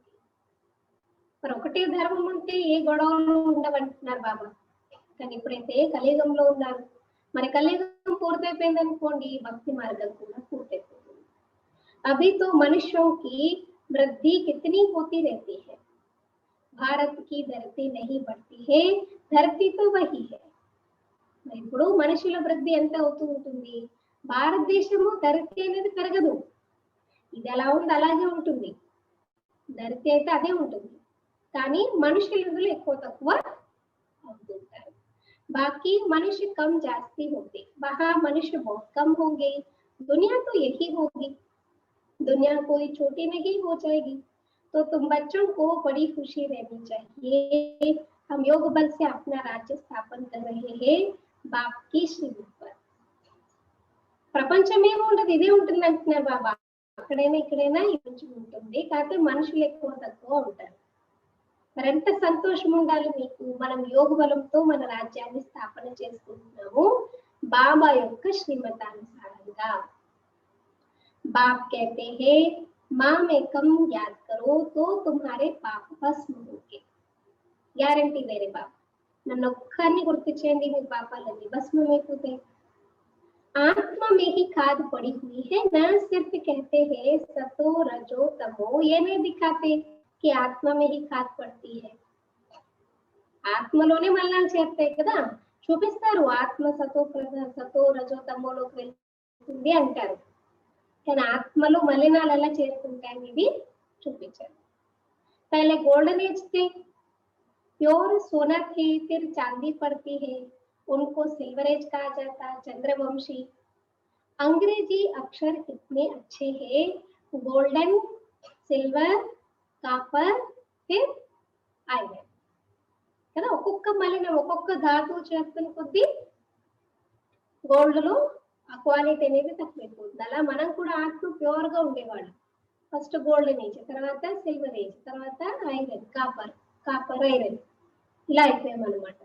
B: మరి ఒకటే ధర్మం ఉంటే ఏ గొడవలు ఉండవంటున్నారు బాబా. కానీ ఇప్పుడైతే కలియుగంలో ఉన్నారు, మరి కలియుగం పూర్తయిపోయింది అనుకోండి, భక్తి మార్గం కూడా పూర్తయిపోతుంది. अभी तो मनुष्यों की वृद्धि कितनी होती रहती है, भारत की धरती नहीं बढ़ती है, धरती तो वही है. మరి ఇప్పుడు మనుషుల వృద్ధి ఎంత అవుతూ ఉంటుంది, భారతదేశము ధరతి అనేది పెరగదు, ఇది ఎలా ఉంది అలాగే ఉంటుంది, ధరతి అయితే అదే ఉంటుంది, కానీ మనుషులు ఇందులో ఎక్కువ తక్కువ అవుతుంటారు. बाकी मनुष्य कम जास्ती होते, वहां मनुष्य बहुत कम होंगे. दुनिया तो यही होगी, दुनिया कोई छोटी नहीं हो जाएगी. तो तुम बच्चों को बड़ी खुशी रहनी चाहिए. हम योग बल से अपना राज्य स्थापन कर रहे हैं बाप की श्रीमत पर. ప్రపంచం ఏమి ఉండదు, ఇదే ఉంటుంది అంటున్నారు బాబా. అక్కడైనా ఇక్కడైనా ఇది ఉంటుంది, కాకపోతే మనుషులు ఎక్కువ తక్కువ ఉంటారు. మరెంత సంతోషం ఉండాలి మీకు, మనం యోగ బలంతో మన రాజ్యాన్ని స్థాపన చేసుకుంటున్నాము బాబా యొక్క శ్రీమతానుసారంగా. बाप कहते हैं माम एकम याद करो तो तुम्हारे पाप भस्म होंगे. గ్యారంటీ వేరే బాబా, నన్ను ఒక్కరిని గుర్తు చేయండి మీ పాపాలన్నీ భస్మమైపోతాయి. आत्मा में ही खाद पड़ी हुई है, न सिर्फ कहते हैं सतो रजो तमो, ये नहीं दिखाते कि आत्मा में ही खाद पड़ती है. ఆత్మలోనే మల్లాలు చేస్తాయి కదా, చూపిస్తారు ఆత్మ సతో రజో తమోలోకి వెళ్తుంది అంటారు, కానీ ఆత్మలో మలినాలు ఎలా చేరుకుంటాయని ఇది చూపించారు.
A: पहले गोल्डन एज थे, प्योर सोना थे, फिर चांदी पड़ती है, उनको सिल्वर एज कहा जाता, चंद्रवंशी। अंग्रेजी अक्षर कितने अच्छे हैं, गोल्डन, सिल्वर, కాపర్, फिर ఐరన్ కదా। ఒక్కొక్క మలినం ఒక్కొక్క ధాతువు చేస్తున్న కొద్దీ గోల్డ్ లో ఆ క్వాలిటీ అనేది తక్కువైపోతుంది। అలా మనం కూడా ఆత్మ ప్యూర్ గా ఉండేవాళ్ళు। ఫస్ట్ గోల్డెన్ ఏజ్, తర్వాత సిల్వర్ ఏజ్, తర్వాత ఐరన్, కాపర్ ఐరన్, ఇలా అయిపోయాం అనమాట।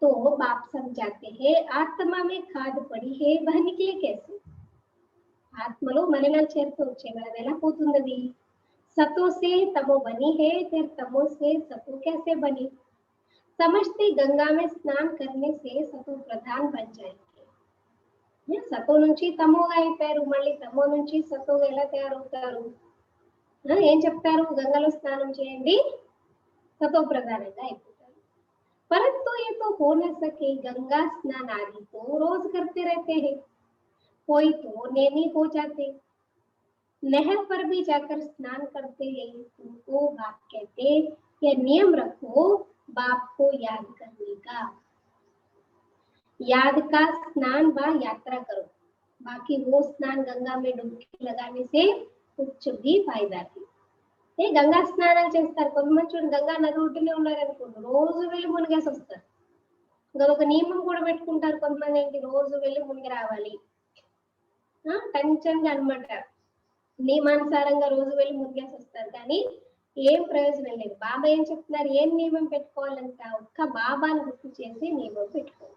A: तो बाप समझाते हैं आत्मा में खाद पड़ी है वह निकले कैसे। ఆత్మలో మలినాలు చేరుతూ వచ్చే మరి అది ఎలా పోతున్నది। सतो से तमो बनी है, फिर तमो से सतो कैसे बनी। समझते गंगा में स्नान करने से सतो प्रधान बन जाएंगे। सतो నుంచి తమోగా అయిపోయారు, మళ్ళీ తమో నుంచి సతోగా ఎలా తయారవుతారు। ఏం చెప్తారు, గంగలో స్నానం చేయండి సతో ప్రధానంగా అయిపోతారు। परंतु ये तो हो न सके, गंगा स्नान आदि तो रोज करते रहते हैं, कोई तो नेमी हो जाते, नहर पर भी जाकर स्नान करते हैं। तुमको बाप कहते यह नियम रखो बाप को याद करने का। याद का स्नान व यात्रा करो, बाकी वो स्नान गंगा में डुबकी लगाने से कुछ भी फायदा नहीं। గంగా స్నానాలు చేస్తారు కొంతమంది, చూడండి గంగా నది ఒడ్డునే ఉన్నారు అనుకోండి, రోజు వెళ్ళి మునిగేసి వస్తారు। ఇంకా ఒక నియమం కూడా పెట్టుకుంటారు కొంతమంది, ఏంటి రోజు వెళ్ళి మునిగి రావాలి టెన్షన్ గా అనమాట। నియమానుసారంగా రోజు వెళ్ళి మునిగేసి వస్తారు, కానీ ఏం ప్రయోజనం లేదు। బాబా ఏం చెప్తున్నారు, ఏం నియమం పెట్టుకోవాలంట, ఒక్క బాబాను గుర్తు చేసి నియమం పెట్టుకోవాలి।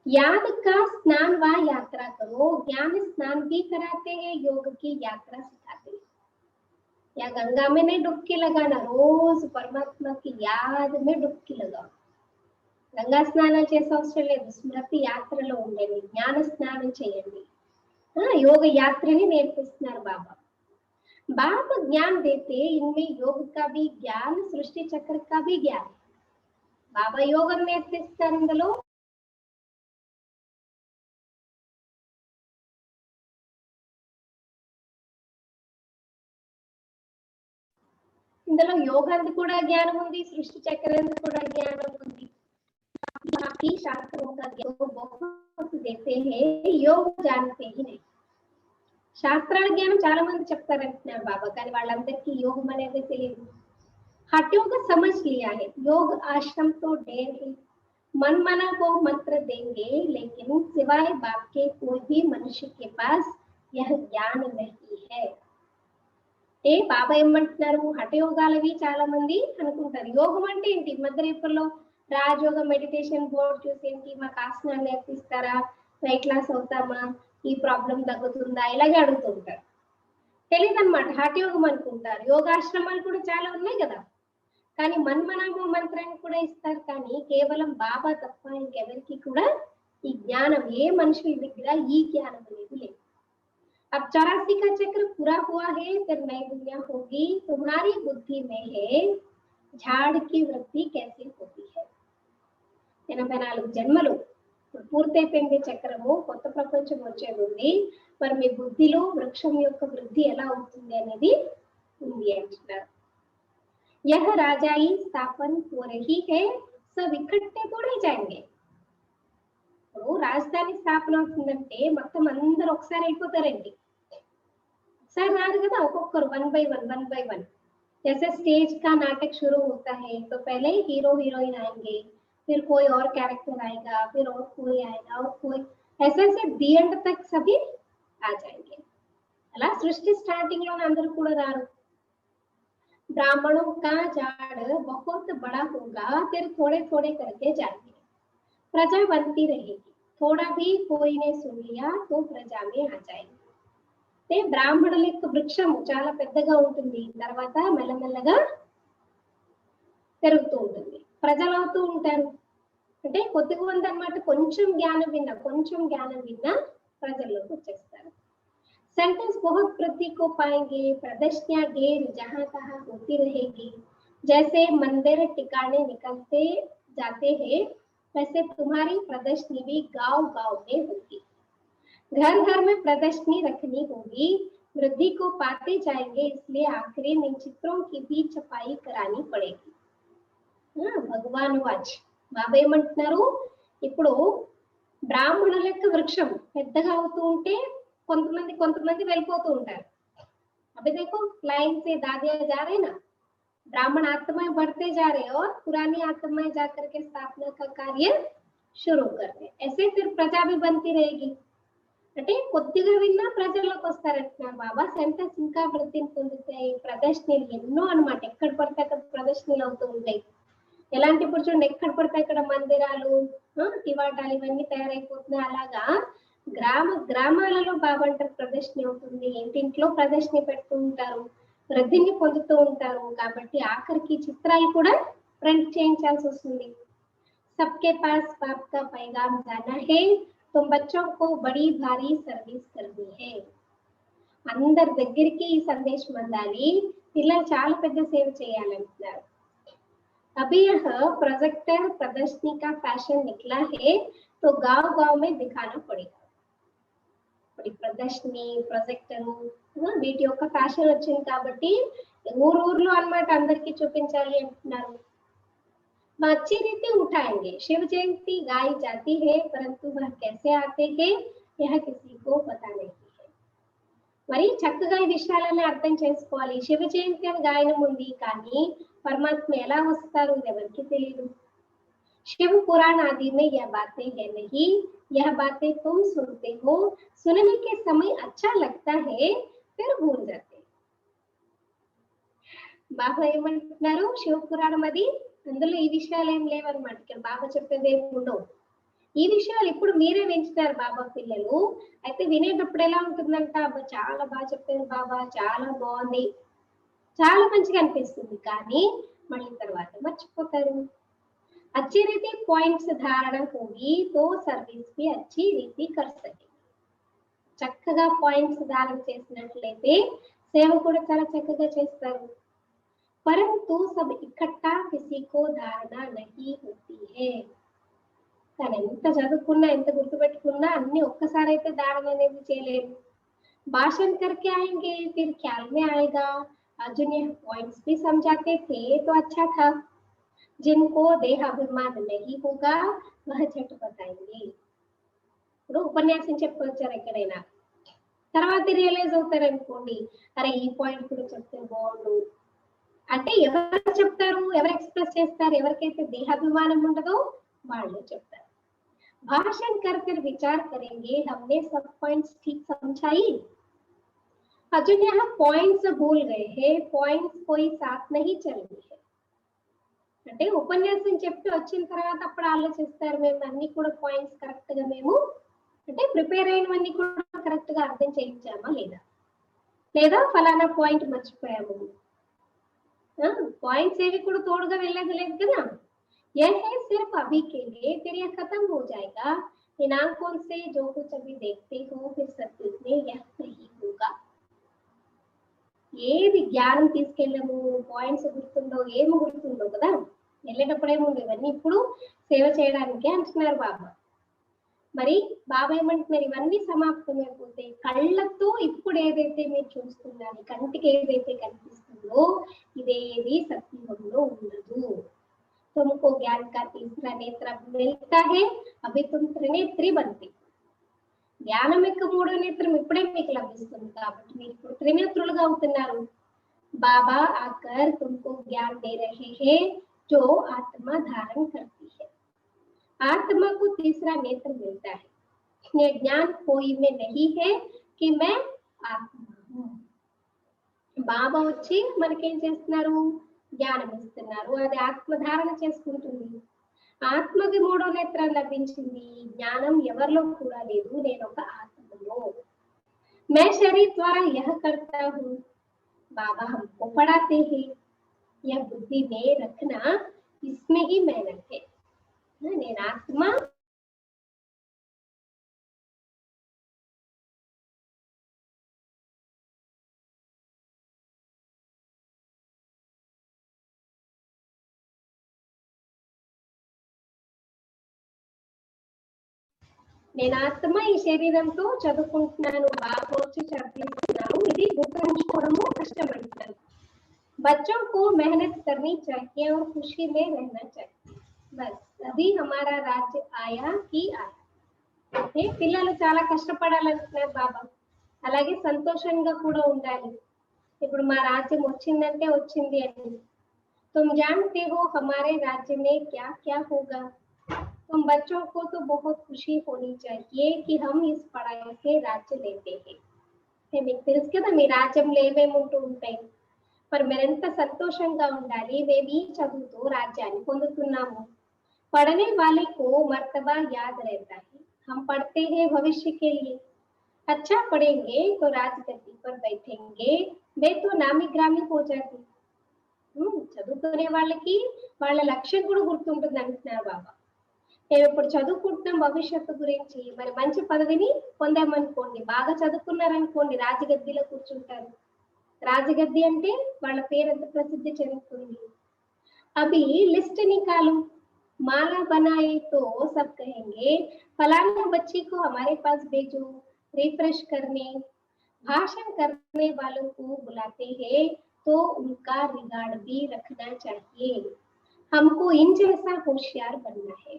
A: याद का स्नान व यात्रा करो, ज्ञान स्नान भी कराते हैं, योग की यात्रा सिखाते हैं। या गंगा में नहीं डुबकी लगाना, रोज परमात्मा की याद में डुबकी लगाओ। गंगा स्नाనం చేసే అవసరం లేదు, స్మృతి యాత్రలో ఉండండి, జ్ఞాన స్నానం చేయండి, योग यात्रा నేర్పిస్తున్నారు బాబా। बाप ज्ञान देते, इनमें योग का भी ज्ञान, सृष्टि चक्र का भी ज्ञान। बाबा యోగం నేర్పిస్తారు, ఇందులో ఇందులో యోగానికి కూడా జ్ఞానం ఉంది, సృష్టి చక్రానికి కూడా జ్ఞానం ఉంది। बाकी शास्त्रों का ज्ञान बहुत देते हैं, योग जानते ही नहीं। శాస్త్రాల జ్ఞానం చాలా మంది చెప్తారంటున్నారు బాబా, కానీ వాళ్ళందరికీ యోగం అనేది తెలియదు। हठयोग समझ लिया है, योग आश्रम तो ढेर है, मन मना को मंत्र देंगे, लेकिन सिवाय बाप के कोई भी मनुष्य के पास यह ज्ञान नहीं है। బాబా ఏమంటున్నారు, హఠయోగాలవి చాలా మంది అనుకుంటారు। యోగం అంటే ఏంటి, మధ్యరేపల్లో రాజయోగ మెడిటేషన్ బోర్డు చూసి ఏంటి మాకు ఆసనాలు నేర్పిస్తారా, వెయిట్ లాస్ అవుతామా, ఈ ప్రాబ్లం తగ్గుతుందా, ఇలాగే అడుగుతుంటారు। తెలియదు అనమాట, హఠయోగం అనుకుంటారు। యోగాశ్రమాలు కూడా చాలా ఉన్నాయి కదా, కానీ మన్మనాభ మంత్రాన్ని కూడా ఇస్తారు, కానీ కేవలం బాబా తప్ప ఇంకెవరికి కూడా ఈ జ్ఞానం, ఏ మనుషుల దగ్గర ఈ జ్ఞానం అనేది లేదు। अब 84 का चक्र पूरा हुआ है, फिर नई दुनिया होगी, तुम्हारी बुद्धि में है झाड़ की वृद्धि कैसे होती है। 84 జన్మలు పూర్తయిపోయింది చక్రము, కొత్త ప్రపంచం వచ్చేది ఉంది, మరి మీ బుద్ధిలో వృక్షం యొక్క వృద్ధి ఎలా అవుతుంది అనేది ఉంది అంటున్నారు। यह राजाई स्थापन हो रही है, सब इकट्ठे थोड़े जाएंगे। రాజధాని స్థాపన అవుతుందంటే మొత్తం అందరూ ఒకసారి వెళ్ళిపోతారండి, ఒకసారి రాదు కదా, ఒక్కొక్కరు वन बाय वन। जैसे स्टेज का नाटक शुरू होता है तो पहले हीरो हीरोइन आएंगे, फिर कोई और कैरेक्टर आएगा, फिर और कोई आएगा, और कोई, ऐसे ऐसे दी एंड तक सभी आ जाएंगे। अला सृष्टि स्टार्टिंग లో అందరూ కూడా రారు। ब्राह्मणों का झाड़ बहुत बड़ा होगा, फिर थोड़े थोड़े करके जाएंगे, प्रजा बनती रहेगी, थोड़ा भी कोई ने सुन लिया तो प्रजा में आ जाएगी। బ్రాహ్మణుల యొక్క వృక్షం చాలా పెద్దగా ఉంటుంది, తర్వాత మెల్లమెల్లగా పెరుగుతూ ఉంటుంది, ప్రజలు అవుతూ ఉంటారు। అంటే కొద్దిగా ఉందన్నమాట, కొంచెం జ్ఞానం విన్నా ప్రజల్లోకి వచ్చేస్తారు। सेंटेंस बहुत वृद्धि को पाएंगे, प्रदर्शनियां ढेर जहां तहां होती रहेगी, जैसे मंदिर टिकाने निकलते जाते हैं वैसे तुम्हारी प्रदर्शनी भी गांव गांव में होगी। घर घर में प्रदर्शनी रखनी होगी, वृद्धि को पाते जाएंगे, इसलिए आखिरी में इन चित्रों की भी छपाई करानी पड़ेगी. భగవాన్ వాచ్ బాబా ఏమంటున్నారు, ఇప్పుడు బ్రాహ్మణుల యొక్క వృక్షం పెద్దగా అవుతూ ఉంటే కొంతమంది వెళ్ళిపోతూ ఉంటారు. अभी देखो लाइन से दादिया जा रहे ना, ब्राह्मण आत्माएं बढ़ते जा रहे और पुरानी आत्माएं जाकर के स्थापना का कार्य शुरू करते. ऐसे फिर प्रजा भी बनती रहेगी. అంటే కొద్దిగా విన్నా ప్రజల్లోకి వస్తారంటున్నారు బాబా. సెంటెన్స్ ఇంకా వృద్ధిని పొందుతాయి. ప్రదర్శనలు ఎన్నో అన్నమాట, ఎక్కడ పడితే అక్కడ ప్రదర్శనలు అవుతూ ఉంటాయి. ఎలాంటి ఇప్పుడు చూడండి, ఎక్కడ పడితే అక్కడ మందిరాలు, టివాటాలు ఇవన్నీ తయారైపోతున్నాయి. అలాగా గ్రామాలలో బాబా అంటారు ప్రదర్శన అవుతుంది, ఇంటింట్లో ప్రదర్శన పెడుతూ ఉంటారు, వృద్ధిని పొందుతూ ఉంటారు. కాబట్టి ఆఖరికి చిత్రాలు కూడా ప్రింట్ చేయించాల్సి వస్తుంది. सबके पास बाप का पैगाम जाना है, तो बच्चों को बड़ी भारी सर्विस करनी है. అందరి దగ్గరికి ఈ సందేశం అందాలి, పిల్లలు చాలా పెద్ద సేవ చేయాలంటున్నారు. अभी यह प्रोजेक्टर प्रदर्शनी का फैशन निकला है, तो गांव-गांव में दिखाना पड़ेगा. ఇప్పుడు ప్రదర్శని ప్రొజెక్టరు వీటి యొక్క ఫ్యాషన్ వచ్చింది కాబట్టి ఊర్లో అన్నమాట అందరికీ చూపించాలి అంటున్నారు. अच्छी रीति उठाएंगे. शिव जयंती गाई जाती है, परंतु वह कैसे आते हैं यह किसी को पता नहीं है. మరి చక్కగా ఈ విషయాలను అర్థం చేసుకోవాలి. శివ జయంతి అని గాయనం ఉంది, కానీ పరమాత్మ ఎలా వస్తారు ఎవరికి తెలియదు. शिव पुराण आदि में यह बातें है नहीं, यह बातें तुम सुनते हो, सुनने के समय अच्छा लगता है, फिर भूल जाते. బాబా ఏమంటున్నారు, శివ పురాణం అది, అందులో ఈ విషయాలు ఏం లేవన్నమాట. ఇక్కడ బాబా చెప్పేది ఏమి ఉండవు. ఈ విషయాలు ఇప్పుడు మీరే పెంచుతారు బాబా పిల్లలు. అయితే వినేటప్పుడు ఎలా ఉంటుందంట, చాలా బాగా చెప్పారు బాబా, చాలా బాగుంది, చాలా మంచిగా అనిపిస్తుంది, కానీ మళ్ళీ తర్వాత మర్చిపోతారు. अच्छी रीति पॉइंट्स धारणा होगी तो सर्विस भी अच्छी रीति कर सके. చక్కగా పాయింట్స్ ధారణ చేసినట్లయితే సేవ కూడా చాలా చక్కగా చేస్తారు. परंतु सब इकट्ठा किसी को धारणा नहीं होती है. కానీ ఎంత చదువుకున్నా ఎంత గుర్తుపెట్టుకున్నా అన్ని ఒక్కసారి అయితే ధారణ అనేది చేయలేరు. भाषण करके आएंगे फिर ख्याल में आएगा. अर्जुन यह पॉइंट्स भी समझाते थे तो अच्छा था. जिनको देहाभिमान नहीं होगा वह झट बताएंगे. ఇప్పుడు ఉపన్యాసం చెప్పొచ్చారు ఎక్కడైనా, తర్వాత రియలైజ్ అవుతారనుకోండి, అరే ఈ పాయింట్ కూడా చెప్తే బాగుండు అంటే ఎవరు చెప్తారు, ఎవరు ఎక్స్ప్రెస్ చేస్తారు, ఎవరికైతే దేహాభిమానం ఉండదో వాళ్ళు చెప్తారు. भाषण कर फिर विचार करेंगे हमने सब पॉइंट्स ठीक समझाई. अर्जुन यहाँ पॉइंट्स भूल गए हैं, पॉइंट्स कोई साथ नहीं चल रही है. అంటే ఉపన్యాసం చెప్పి వచ్చిన తర్వాత అప్పుడు ఆలోచిస్తారు, మేము అన్ని కూడా పాయింట్స్ కరెక్ట్ గా మేము అంటే ప్రిపేర్ అయినవన్నీ కూడా కరెక్ట్ గా అర్థం చేయించామా లేదా ఫలానా పాయింట్ మర్చిపోయాము. పాయింట్స్ ఏవి కూడా తోడుగా వెళ్ళేది లేదు కదా. ये है सिर्फ अभी के लिए, फिर ये खत्म हो जाएगा. इन आंखों से जो कुछ अभी देखते हो फिर सत्युग में यह नहीं होगा. ఏది జ్ఞానం తీసుకెళ్ళము, పాయింట్స్ గుర్తుండో ఏమి గుర్తుండో కదా, వెళ్ళేటప్పుడు ఏముంది ఇవన్నీ ఇప్పుడు సేవ చేయడానికే అంటున్నారు బాబా. మరి బాబా ఏమంటున్నారు, ఇవన్నీ సమాప్తమైపోతే కళ్ళతో ఇప్పుడు ఏదైతే మీరు చూస్తున్నారు, కంటికి ఏదైతే కనిపిస్తుందో ఇదేది సత్యుగంలో ఉండదు. तुमको ज्ञान का तीसरा नेत्र मिलता है, अभी तुम त्रिनेत्री बनते. జ్ఞానం యొక్క మూడో నేత్రం ఇప్పుడే మీకు లభిస్తుంది కాబట్టి మీరు ఇప్పుడు త్రినేత్రులుగా అవుతున్నారు. బాబా ఆకర్ तुमको ज्ञान दे रहे हैं जो आत्मा धारण करती है. आत्मा को तीसरा नेत्र मिलता है. ये ज्ञान कोई में नहीं है कि मैं आत्मा हूँ. బాబా వచ్చి మనకేం చేస్తున్నారు, జ్ఞానం ఇస్తున్నారు, అది ఆత్మధారణ చేసుకుంటుంది. ఆత్మకి మూడో నేత్రం లభించింది, జ్ఞానం ఎవరిలో కూడా లేదు, నేను ఒక ఆత్మలో. मैं शरीर द्वारा यह करता हूँ, बाबा हमको पढ़ाते हैं. यह बुद्धि में रखना, इसमें ही मेहनत है. నేను ఆత్మ, నేను ఆత్మ ఈ శరీరంతో చదువుకుంటున్నాను, బాగా వచ్చి చదివిస్తున్నాను, ఇది గుర్తుంచుకోవడము కష్టమంటారు. बच्चों को मेहनत करनी चाहिए और खुशी में रहना चाहिए, बस अभी हमारा राज्य आया कि आया. అంటే పిల్లలు చాలా కష్టపడాలంటున్నారు బాబా, అలాగే సంతోషంగా కూడా ఉండాలి. ఇప్పుడు మా రాజ్యం వచ్చిందంటే వచ్చింది అని. तुम जानते हो हमारे राज्य में क्या क्या होगा. तुम बच्चों को तो बहुत खुशी होनी चाहिए कि हम इस पढ़ाई से राज्य लेते हैं. మీకు తెలుసు కదా మీ రాజ్యంలో ఏమేమి ఉంటూ ఉంటాయి. మరి మరింత సంతోషంగా ఉండాలి, మేము ఈ చదువుతో రాజ్యాన్ని పొందుతున్నాము. पढ़ने वाले को मर्तबा याद रहता है, हम पढ़ते हैं भविष्य के लिए. अच्छा पढ़ेंगे तो राजगद्दी पर बैठेंगे, वे तो नामी ग्रामी हो जाती. చదువుకునే వాళ్ళకి వాళ్ళ లక్ష్యం కూడా గుర్తుంటుంది అంటున్నారు బాబా. మేము ఇప్పుడు చదువుకుంటున్నాం భవిష్యత్తు గురించి, మరి మంచి పదవిని పొందామనుకోండి, బాగా చదువుకున్నారనుకోండి, రాజగద్దిలో కూర్చుంటారు. రాజగద్ది అంటే వాళ్ళ పేరంత ప్రసిద్ధి చెందుతుంది. అవి లిస్ట్ నికాలు, माला बनाए तो सब कहेंगे फलाना बच्ची को हमारे पास भेजो, रिफ्रेश करने, भाषण करने वालों को बुलाते हैं तो उनका रिगार्ड भी रखना चाहिए. हमको इन जैसा होशियार बनना है.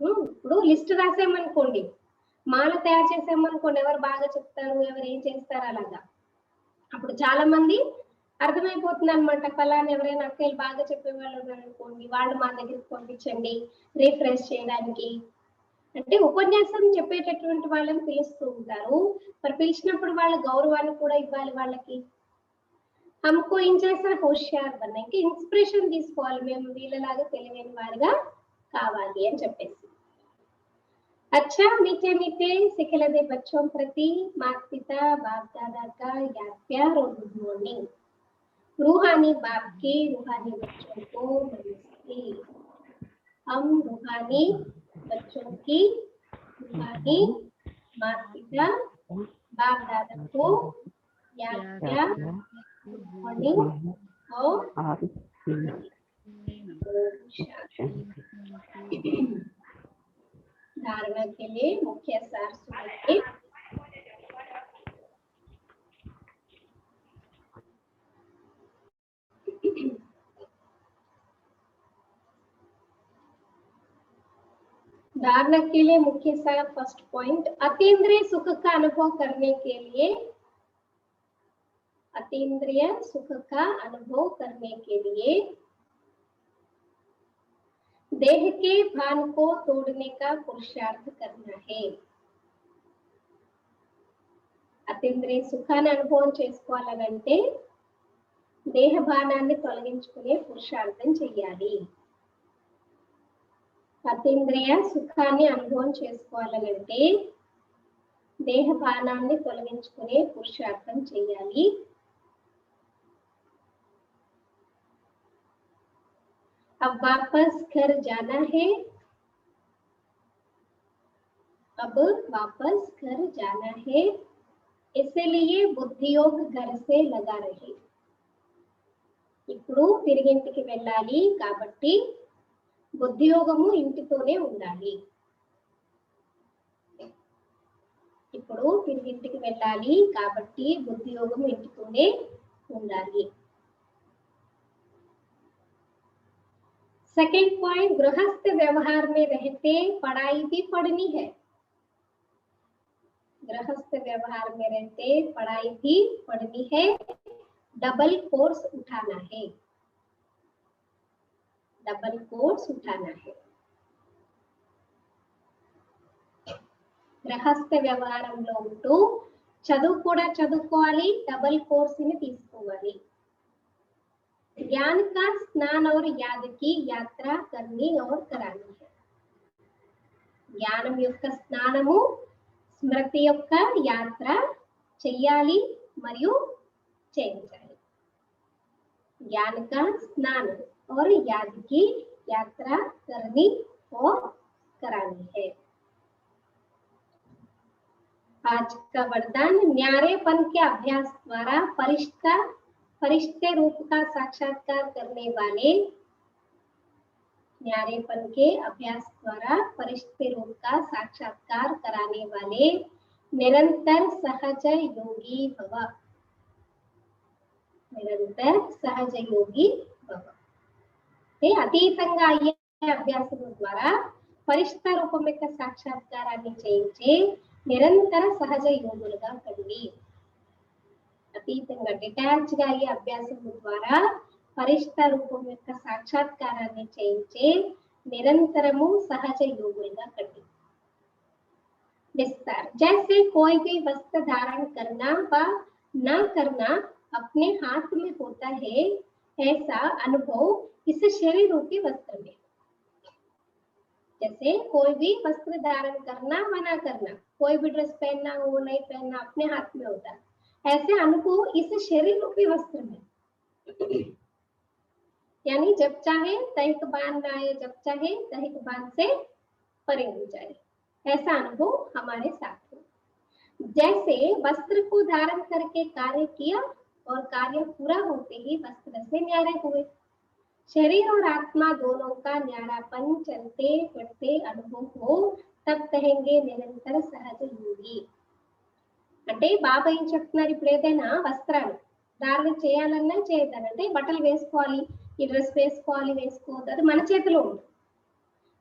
A: ఇప్పుడు లిస్ట్ రాసామనుకోండి, మాల తయారు చేసామనుకోండి, ఎవరు బాగా చెప్తారు, ఎవరు ఏం చేస్తారు అలాగా. అప్పుడు చాలా మంది అర్థమైపోతుంది అనమాట. ఫలానా ఎవరైనా అక్కలు బాగా చెప్పేవాళ్ళు అనుకోండి, వాళ్ళు మా దగ్గరికి పంపించండి రీఫ్రెష్ చేయడానికి. అంటే ఉపన్యాసం చెప్పేటటువంటి వాళ్ళని పిలుస్తూ ఉంటారు. మరి పిలిచినప్పుడు వాళ్ళ గౌరవాన్ని కూడా ఇవ్వాలి వాళ్ళకి. हमको इन जैसा होशियार बनना, ఇంకా ఇన్స్పిరేషన్ తీసుకోవాలి, మేము వీళ్ళలాగా తెలివైన వారిగా కావాలి అని చెప్పేసి. अच्छा मीठे मीठे सिखलदे बच्चों प्रति माता पिता बाप दादा का याद प्यार और गुड मॉर्निंग. रूहानी बाप के रूहानी बच्चों को नमस्ते. हम रूहानी बच्चों की रूहानी माता पिता बाप दादा को याद प्यार गुड मॉर्निंग और धारणा के लिए मुख्य सार सुनिए. धारणा के लिए मुख्य सार फर्स्ट पॉइंट, अतीन्द्रिय सुख का अनुभव करने के लिए, अतीन्द्रिय सुख का अनुभव करने के लिए देह के भान को तोड़ने का पुरुषार्थ करना है. అతీంద్రియ సుఖాన్ని అనుభవం చేసుకోవాలంటే దేహ భానాన్ని తొలగించుకునే పురుషార్థం చెయ్యాలి. అతీంద్రియ సుఖాన్ని అనుభవం చేసుకోవాలంటే దేహ భానాన్ని తొలగించుకునే పురుషార్థం చెయ్యాలి. अब वापस घर जाना है, अब वापस घर जाना है, इसलिए बुद्धि योग घर से लगा रहे. ఇప్పుడు తిరిగింటికి వెళ్ళాలి కాబట్టి బుద్ధి యోగము ఇంటితోనే ఉండాలి. ఇప్పుడు తిరిగింటికి వెళ్ళాలి కాబట్టి బుద్ధి యోగము ఇంటితోనే ఉండాలి. सेकेंड पॉइंट, गृहस्थ व्यवहार में रहते पढ़ाई भी पढ़नी है. गृहस्थ व्यवहार में रहते पढ़ाई भी पढ़नी है, डबल कोर्स उठाना है, डबल कोर्स उठाना है. గృహస్థ వ్యవహారంలో ఉంటూ చదువు కూడా చదువుకోవాలి, డబల్ కోర్స్ ని తీసుకోవాలి. ज्ञान का स्नान और याद की यात्रा करनी और करानी है. జ్ఞానం యొక్క స్నానము, స్మృతి యొక్క యాత్ర చెయ్యాలి మరియు చేయించాలి. ज्ञान का स्नान और याद की यात्रा करनी और करानी है. आज का वरदान, न्यारेपन के अभ्यास द्वारा फरिश्ते रूप का साक्षात्कार करने वाले न्यारेपन के अभ्यास द्वारा परिष्ठ रूप का साक्षात्कार कराने वाले निरंतर सहज योगी भव, निरंतर सहज योगी भव. అతీతంగా అయ్యే అభ్యాసం ద్వారా పరిష్ట రూపం యొక్క సాక్షాత్కారాన్ని చేయించే నిరంతర సహజ యోగులుగా కండి. అతీతంగా డిటాచ్ గా అయ్యే అభ్యాసం ద్వారా పరిష్ట రూపం యొక్క సాక్షాత్కారాన్ని చేయించే నిరంతరము సహజ యోగులుగా కండి. विस्तार. जैसे कोई भी वस्त्र धारण करना व न करना अपने हाथ में होता है, ऐसा अनुभव इस शरीर रूपी वस्त्र में. जैसे कोई भी वस्त्र धारण करना व न करना, कोई भी ड्रेस पहनना हो नहीं पहनना अपने हाथ में होता है, ऐसे अनुभव इस शरीर रूपी वस्त्र में. यानी जब चाहे तहिक बांध आए, जब चाहे तहिक बांध से परे हो जाए, ऐसा अनुभव हमारे साथ हो. जैसे वस्त्र को धारण करके कार्य किया और कार्य पूरा होते ही वस्त्र से न्यारे हुए. शरीर और आत्मा दोनों का न्यारापन चलते फिरते अनुभव हो, तब कहेंगे निरंतर सहज योगी. అంటే బాబా ఏం చెప్తున్నారు, ఇప్పుడు ఏదైనా వస్త్రాలు ధారణ చేయాలన్నా చేయొద్దనంటే బట్టలు వేసుకోవాలి, ఈ డ్రెస్ వేసుకోవాలి వేసుకోవద్దు, అది మన చేతిలో ఉంది.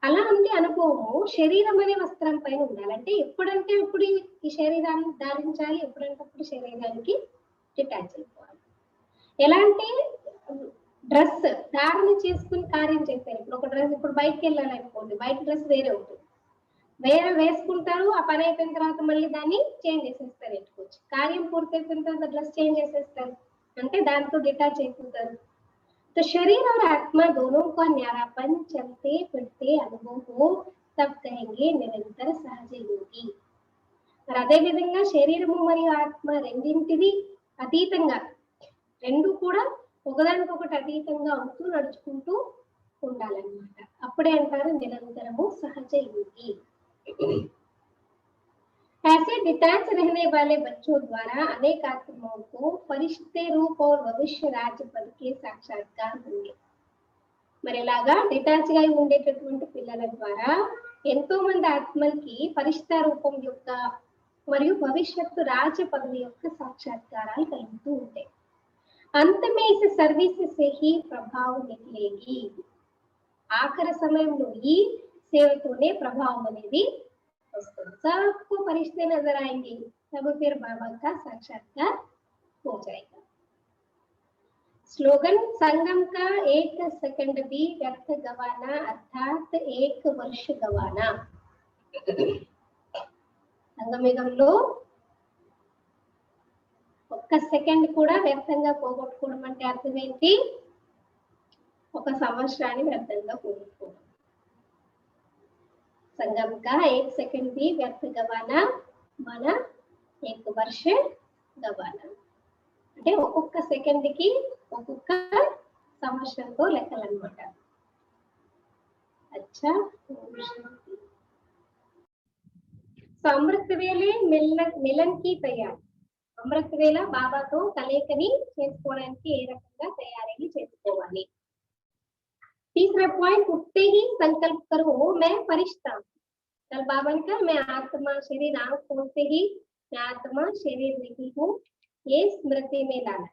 A: అలాంటి అనుభవము శరీరం అనే వస్త్రం పైన ఉండాలంటే ఎప్పుడంటే ఎప్పుడు ఈ శరీరాన్ని ధారించాలి, ఎప్పుడంటే అప్పుడు శరీరానికి డిటాచ్ అయిపోవాలి. ఎలా అంటే డ్రెస్ ధారణ చేసుకుని కార్యం చేస్తారు. ఇప్పుడు ఒక డ్రెస్ ఇప్పుడు బయటకు వెళ్ళాలనుకోండి, బయట డ్రెస్ వేరే ఉంటుంది, వేరే వేసుకుంటారు, ఆ పని అయిపోయిన తర్వాత మళ్ళీ దాన్ని చేంజ్ చేసేస్తారు, ఎట్టుకోవచ్చు. కార్యం పూర్తి అయిపోయిన తర్వాత డ్రెస్ చేంజ్ చేసేస్తారు, అంటే దాంతో డిటాచ్ అయిపోతారు. तो शरीर और आत्मा दोनों का न्यारापन चलते फिरते अनुभव हो, तब कहेंगे निरंतर सहज योगी. మరి అదే విధంగా శరీరము మరియు ఆత్మ రెండింటిది అతీతంగా, రెండు కూడా ఒకదానికొకటి అతీతంగా అవుతూ నడుచుకుంటూ ఉండాలన్నమాట. అప్పుడే అంటారు నిరంతరము సహజ యోగి. ऐसे डिटैच रहने वाले बच्चों द्वारा अनेक आत्माओं को फरिश्ते रूप और भविष्य राज्य पद के साक्षात्कार होंगे. మరి ఇలాగా డిటాచ్ గా ఉండేటటువంటి పిల్లల ద్వారా ఎంతో మంది ఆత్మలకి పరిష్ట రూపం యొక్క మరియు భవిష్యత్తు రాజ్య పదవి యొక్క సాక్షాత్కారాలు కలుగుతూ ఉంటాయి. अंत में इस सर्विस से ही प्रभाव निकलेगी. ఆఖరి సమయంలో ఈ సేవతోనే ప్రభావం అనేది वस्तुतः सबको फरिश्ते नजर आएंगे, तब फिर बाबा का साक्षात्कार हो जाएगा. स्लोगन संगम का एक सेकंड भी व्यर्थ गवाना अर्थात एक वर्ष गवाना. సంగమయుగంలో ఒక్క సెకండ్ కూడా వ్యర్థంగా పోగొట్టుకోవడం అంటే అర్థం ఏంటి? ఒక సంవత్సరాన్ని వ్యర్థంగా పోగొట్టుకోవడం. संगम का एक सेकंड भी व्यर्थ गवाना माना एक वर्ष गवाना. అంటే ఒక్కొక్క సెకండ్ కి ఒక్కొక్క సంవత్సరంతో లెక్కలన్నమాట. अच्छा, సో అమృత వేళ మిలన్ కి తయారు. అమృత వేళ బాబాతో కలయికని చేసుకోవడానికి ఏ రకంగా తయారీ చేసుకోవాలి. तीसरा पॉइंट, उठते ही संकल्प करो मैं फरिश्ता. कल बाबा ने कहा मैं आत्मा शरीर आंख खोलते ही मैं आत्मा शरीर नहीं हूँ, ये स्मृति में लाना.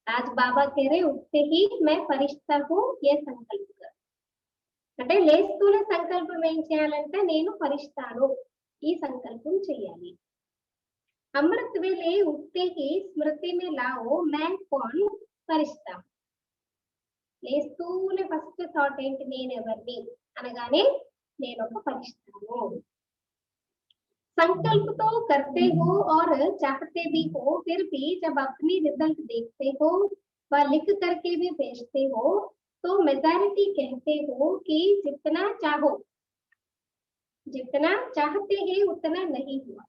A: आज बाबा कह रहे उठते ही मैं फरिश्ता हूँ, ये संकल्प कर. అంటే లేస్తూనే సంకల్పం ఏం చేయాలంటే నేను ఫరిష్తాను, ఈ సంకల్పం చేయాలి. అమృత వేళ ఉठते ही स्मृति में लाओ मैं कौन फरिश्ता. లేస్తూనే ఫస్ట్ థాట్ ఏంటి, నేను ఎవరిని అనగానే నేను ఒక ఫరిష్తాను. संकल्प तो करते हो और चाहते भी हो, फिर भी जब अपनी रिजल्ट देखते हो व लिख करके भी भेजते हो तो मेजॉरिटी कहते हो कि जितना चाहो, जितना चाहते हैं उतना नहीं हुआ.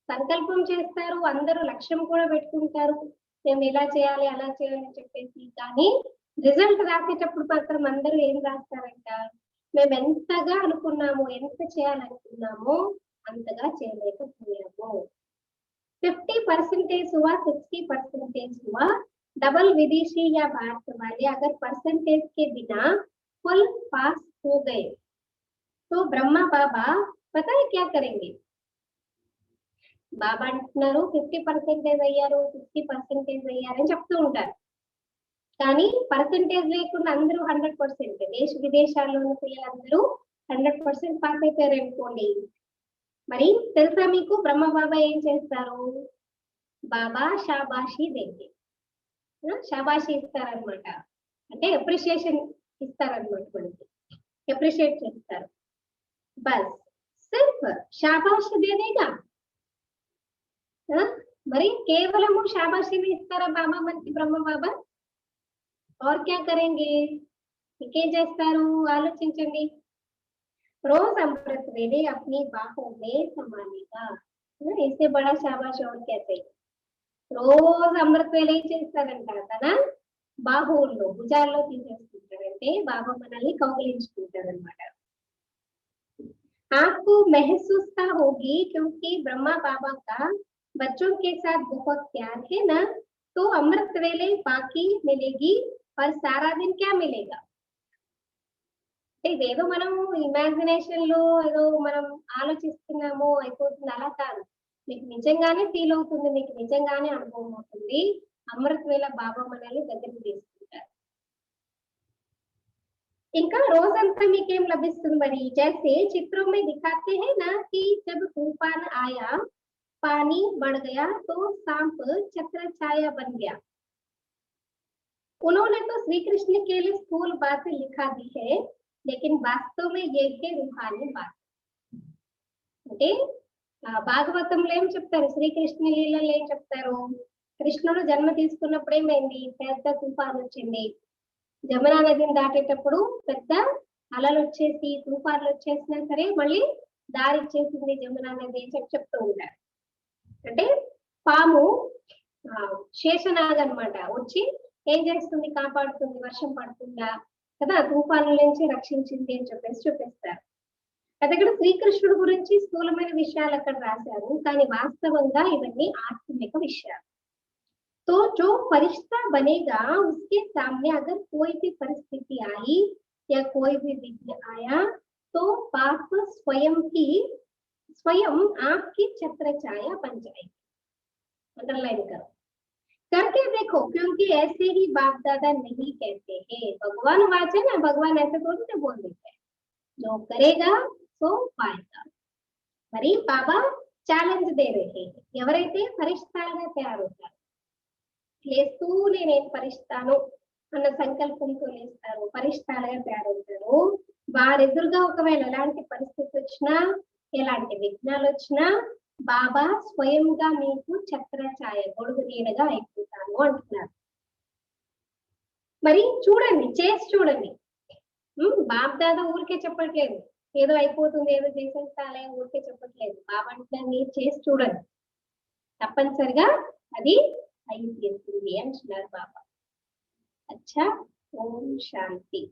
A: సంకల్పం చేస్తారు, అందరూ లక్ష్యం కూడా పెట్టుకుంటారు, మేము ఇలా చేయాలి అలా చేయాలని చెప్పేసి, కానీ రిజల్ట్ రాసేటప్పుడు మాత్రం అందరూ ఏం రాస్తారంట, మేము ఎంతగా అనుకున్నాము, ఎంత చేయాలనుకున్నామో అంతగా చేయలేకపోయాము. 50% हुआ, 60% हुआ. डबल विदेशी या भारत वाले अगर परसेंटेज के बिना फुल पास हो गए तो ब्रह्मा बाबा पता है क्या करेंगे? బాబా అంటున్నారు 50% అయ్యారు 60% అయ్యారని చెప్తూ ఉంటారు. కానీ పర్సెంటేజ్ లేకుండా అందరూ 100%, దేశ విదేశాల్లో ఉన్న పిల్లలందరూ 100% పాస్ అయిపోయారు అనుకోండి. మరి తెలుసా మీకు బ్రహ్మ బాబా ఏం చేస్తారు? బాబా షాబాషి దేంగే, షాబాషి ఇస్తారనమాట. అంటే అప్రిషియేషన్ ఇస్తారనమాట, మనకి అప్రిషియేట్ చేస్తారు. బస్ సిర్ఫ్ షాబాషి దేనేగా, మరి కేవలము షాబాషిని ఇస్తారా బాబా మనకి బ్రహ్మ బాబా? और क्या करेंगे? ఇంకేం చేస్తారు ఆలోచించండి. रोज अमृत वेले अपनी बाहों में समानेगा, इससे बड़ा शाबाश और कहते हैं. రోజు అమృత వేళ ఏం చేస్తారంట, తన బాహువుల్లో భుజాల్లో తీసేసుకుంటారంటే బాబా మనల్ని కౌగిలించుకుంటారనమాట. आपको महसूसता होगी क्योंकि ब्रह्मा बाबा का बच्चों के साथ बहुत प्यार है ना, तो अमृत वेले बाकी मिलेगी और सारा दिन क्या मिलेगा? ఇదేదో మనం ఇమాజినేషన్ లో ఏదో మనం ఆలోచిస్తున్నామో అయిపోతుంది, అలా కాదు. మీకు నిజంగానే ఫీల్ అవుతుంది, మీకు నిజంగానే అనుభవం అవుతుంది. అమృత వేళ బాబా మనల్ని దగ్గరికి తీసుకుంటారు. ఇంకా రోజంతా మీకేం లభిస్తుంది మరి? जैसे चित्रों में दिखाते हैं ना कि जब तूफान आया पानी बढ़ गया तो सांप छत्र छाया बन गया. उन्होंने तो श्री कृष्ण के लिए स्थूल बात लिखा दी है, लेकिन वास्तव में ये है रूहानी बात. అంటే భాగవతంలో ఏం చెప్తారు, శ్రీకృష్ణ లీలలో ఏం చెప్తారు? కృష్ణుడు జన్మ తీసుకున్నప్పుడు ఏమైంది? పెద్ద తుఫాన్ వచ్చింది. జమునా నదిని దాటేటప్పుడు పెద్ద అలలు వచ్చేసి తుఫాన్లు వచ్చేసినా సరే మళ్ళీ దారి ఇచ్చేసింది జమునా నది అని చెప్తూ ఉంటారు. అంటే పాము శేషనాగ్ అన్నమాట, వచ్చి ఏం చేస్తుంది? కాపాడుతుంది, వర్షం పడుతుందా కదా, తుఫానుల నుంచి రక్షించింది అని చెప్పేసి చూపిస్తారు. అది ఇక్కడ శ్రీకృష్ణుడు గురించి స్థూలమైన విషయాలు అక్కడ రాశారు, కానీ వాస్తవంగా ఇవన్నీ ఆత్మిక విషయాలు. तो जो फरिश्ता बनेगा उसके सामने अगर कोई भी परिस्थिति आई या कोई भी विघ्न आया तो पाप स्वयं आपकी छत्र छाया बन जाएगी. अंडरलाइन करो, करके देखो, क्योंकि ऐसे ही बाप दादा नहीं कहते हैं. भगवान वाच है ना, भगवान ऐसे थोड़ी ना बोल देते हैं. जो करेगा तो पाएगा. మరి బాబా ఛాలెంజ్ దే రహే हैं. ఎవరైతే ఫరిష్తాలుగా తయారవుతారు, లేస్తూ నేనేం పరిస్తాను అన్న సంకల్పంతో లేస్తారు, పరిష్టాలుగా తయారవుతారు, వారెదురుగా ఒకవేళ ఎలాంటి పరిస్థితి వచ్చినా ఎలాంటి విఘ్నాలు వచ్చినా బాబా స్వయంగా మీకు ఛత్రఛాయ గొడుగు నీడగా అయిపోతాను అంటున్నారు. మరి చూడండి, చేసి చూడండి. బాబ్ దాదా ఊరికే చెప్పట్లేదు, ఏదో అయిపోతుంది ఏదో చేసేస్తాలే ఊరికే చెప్పట్లేదు. బాబా అంటున్నారు మీరు చేసి చూడండి, తప్పనిసరిగా అది అయి తీరుతుంది అంటున్నారు బాబా. అచ్చా, ఓం శాంతి.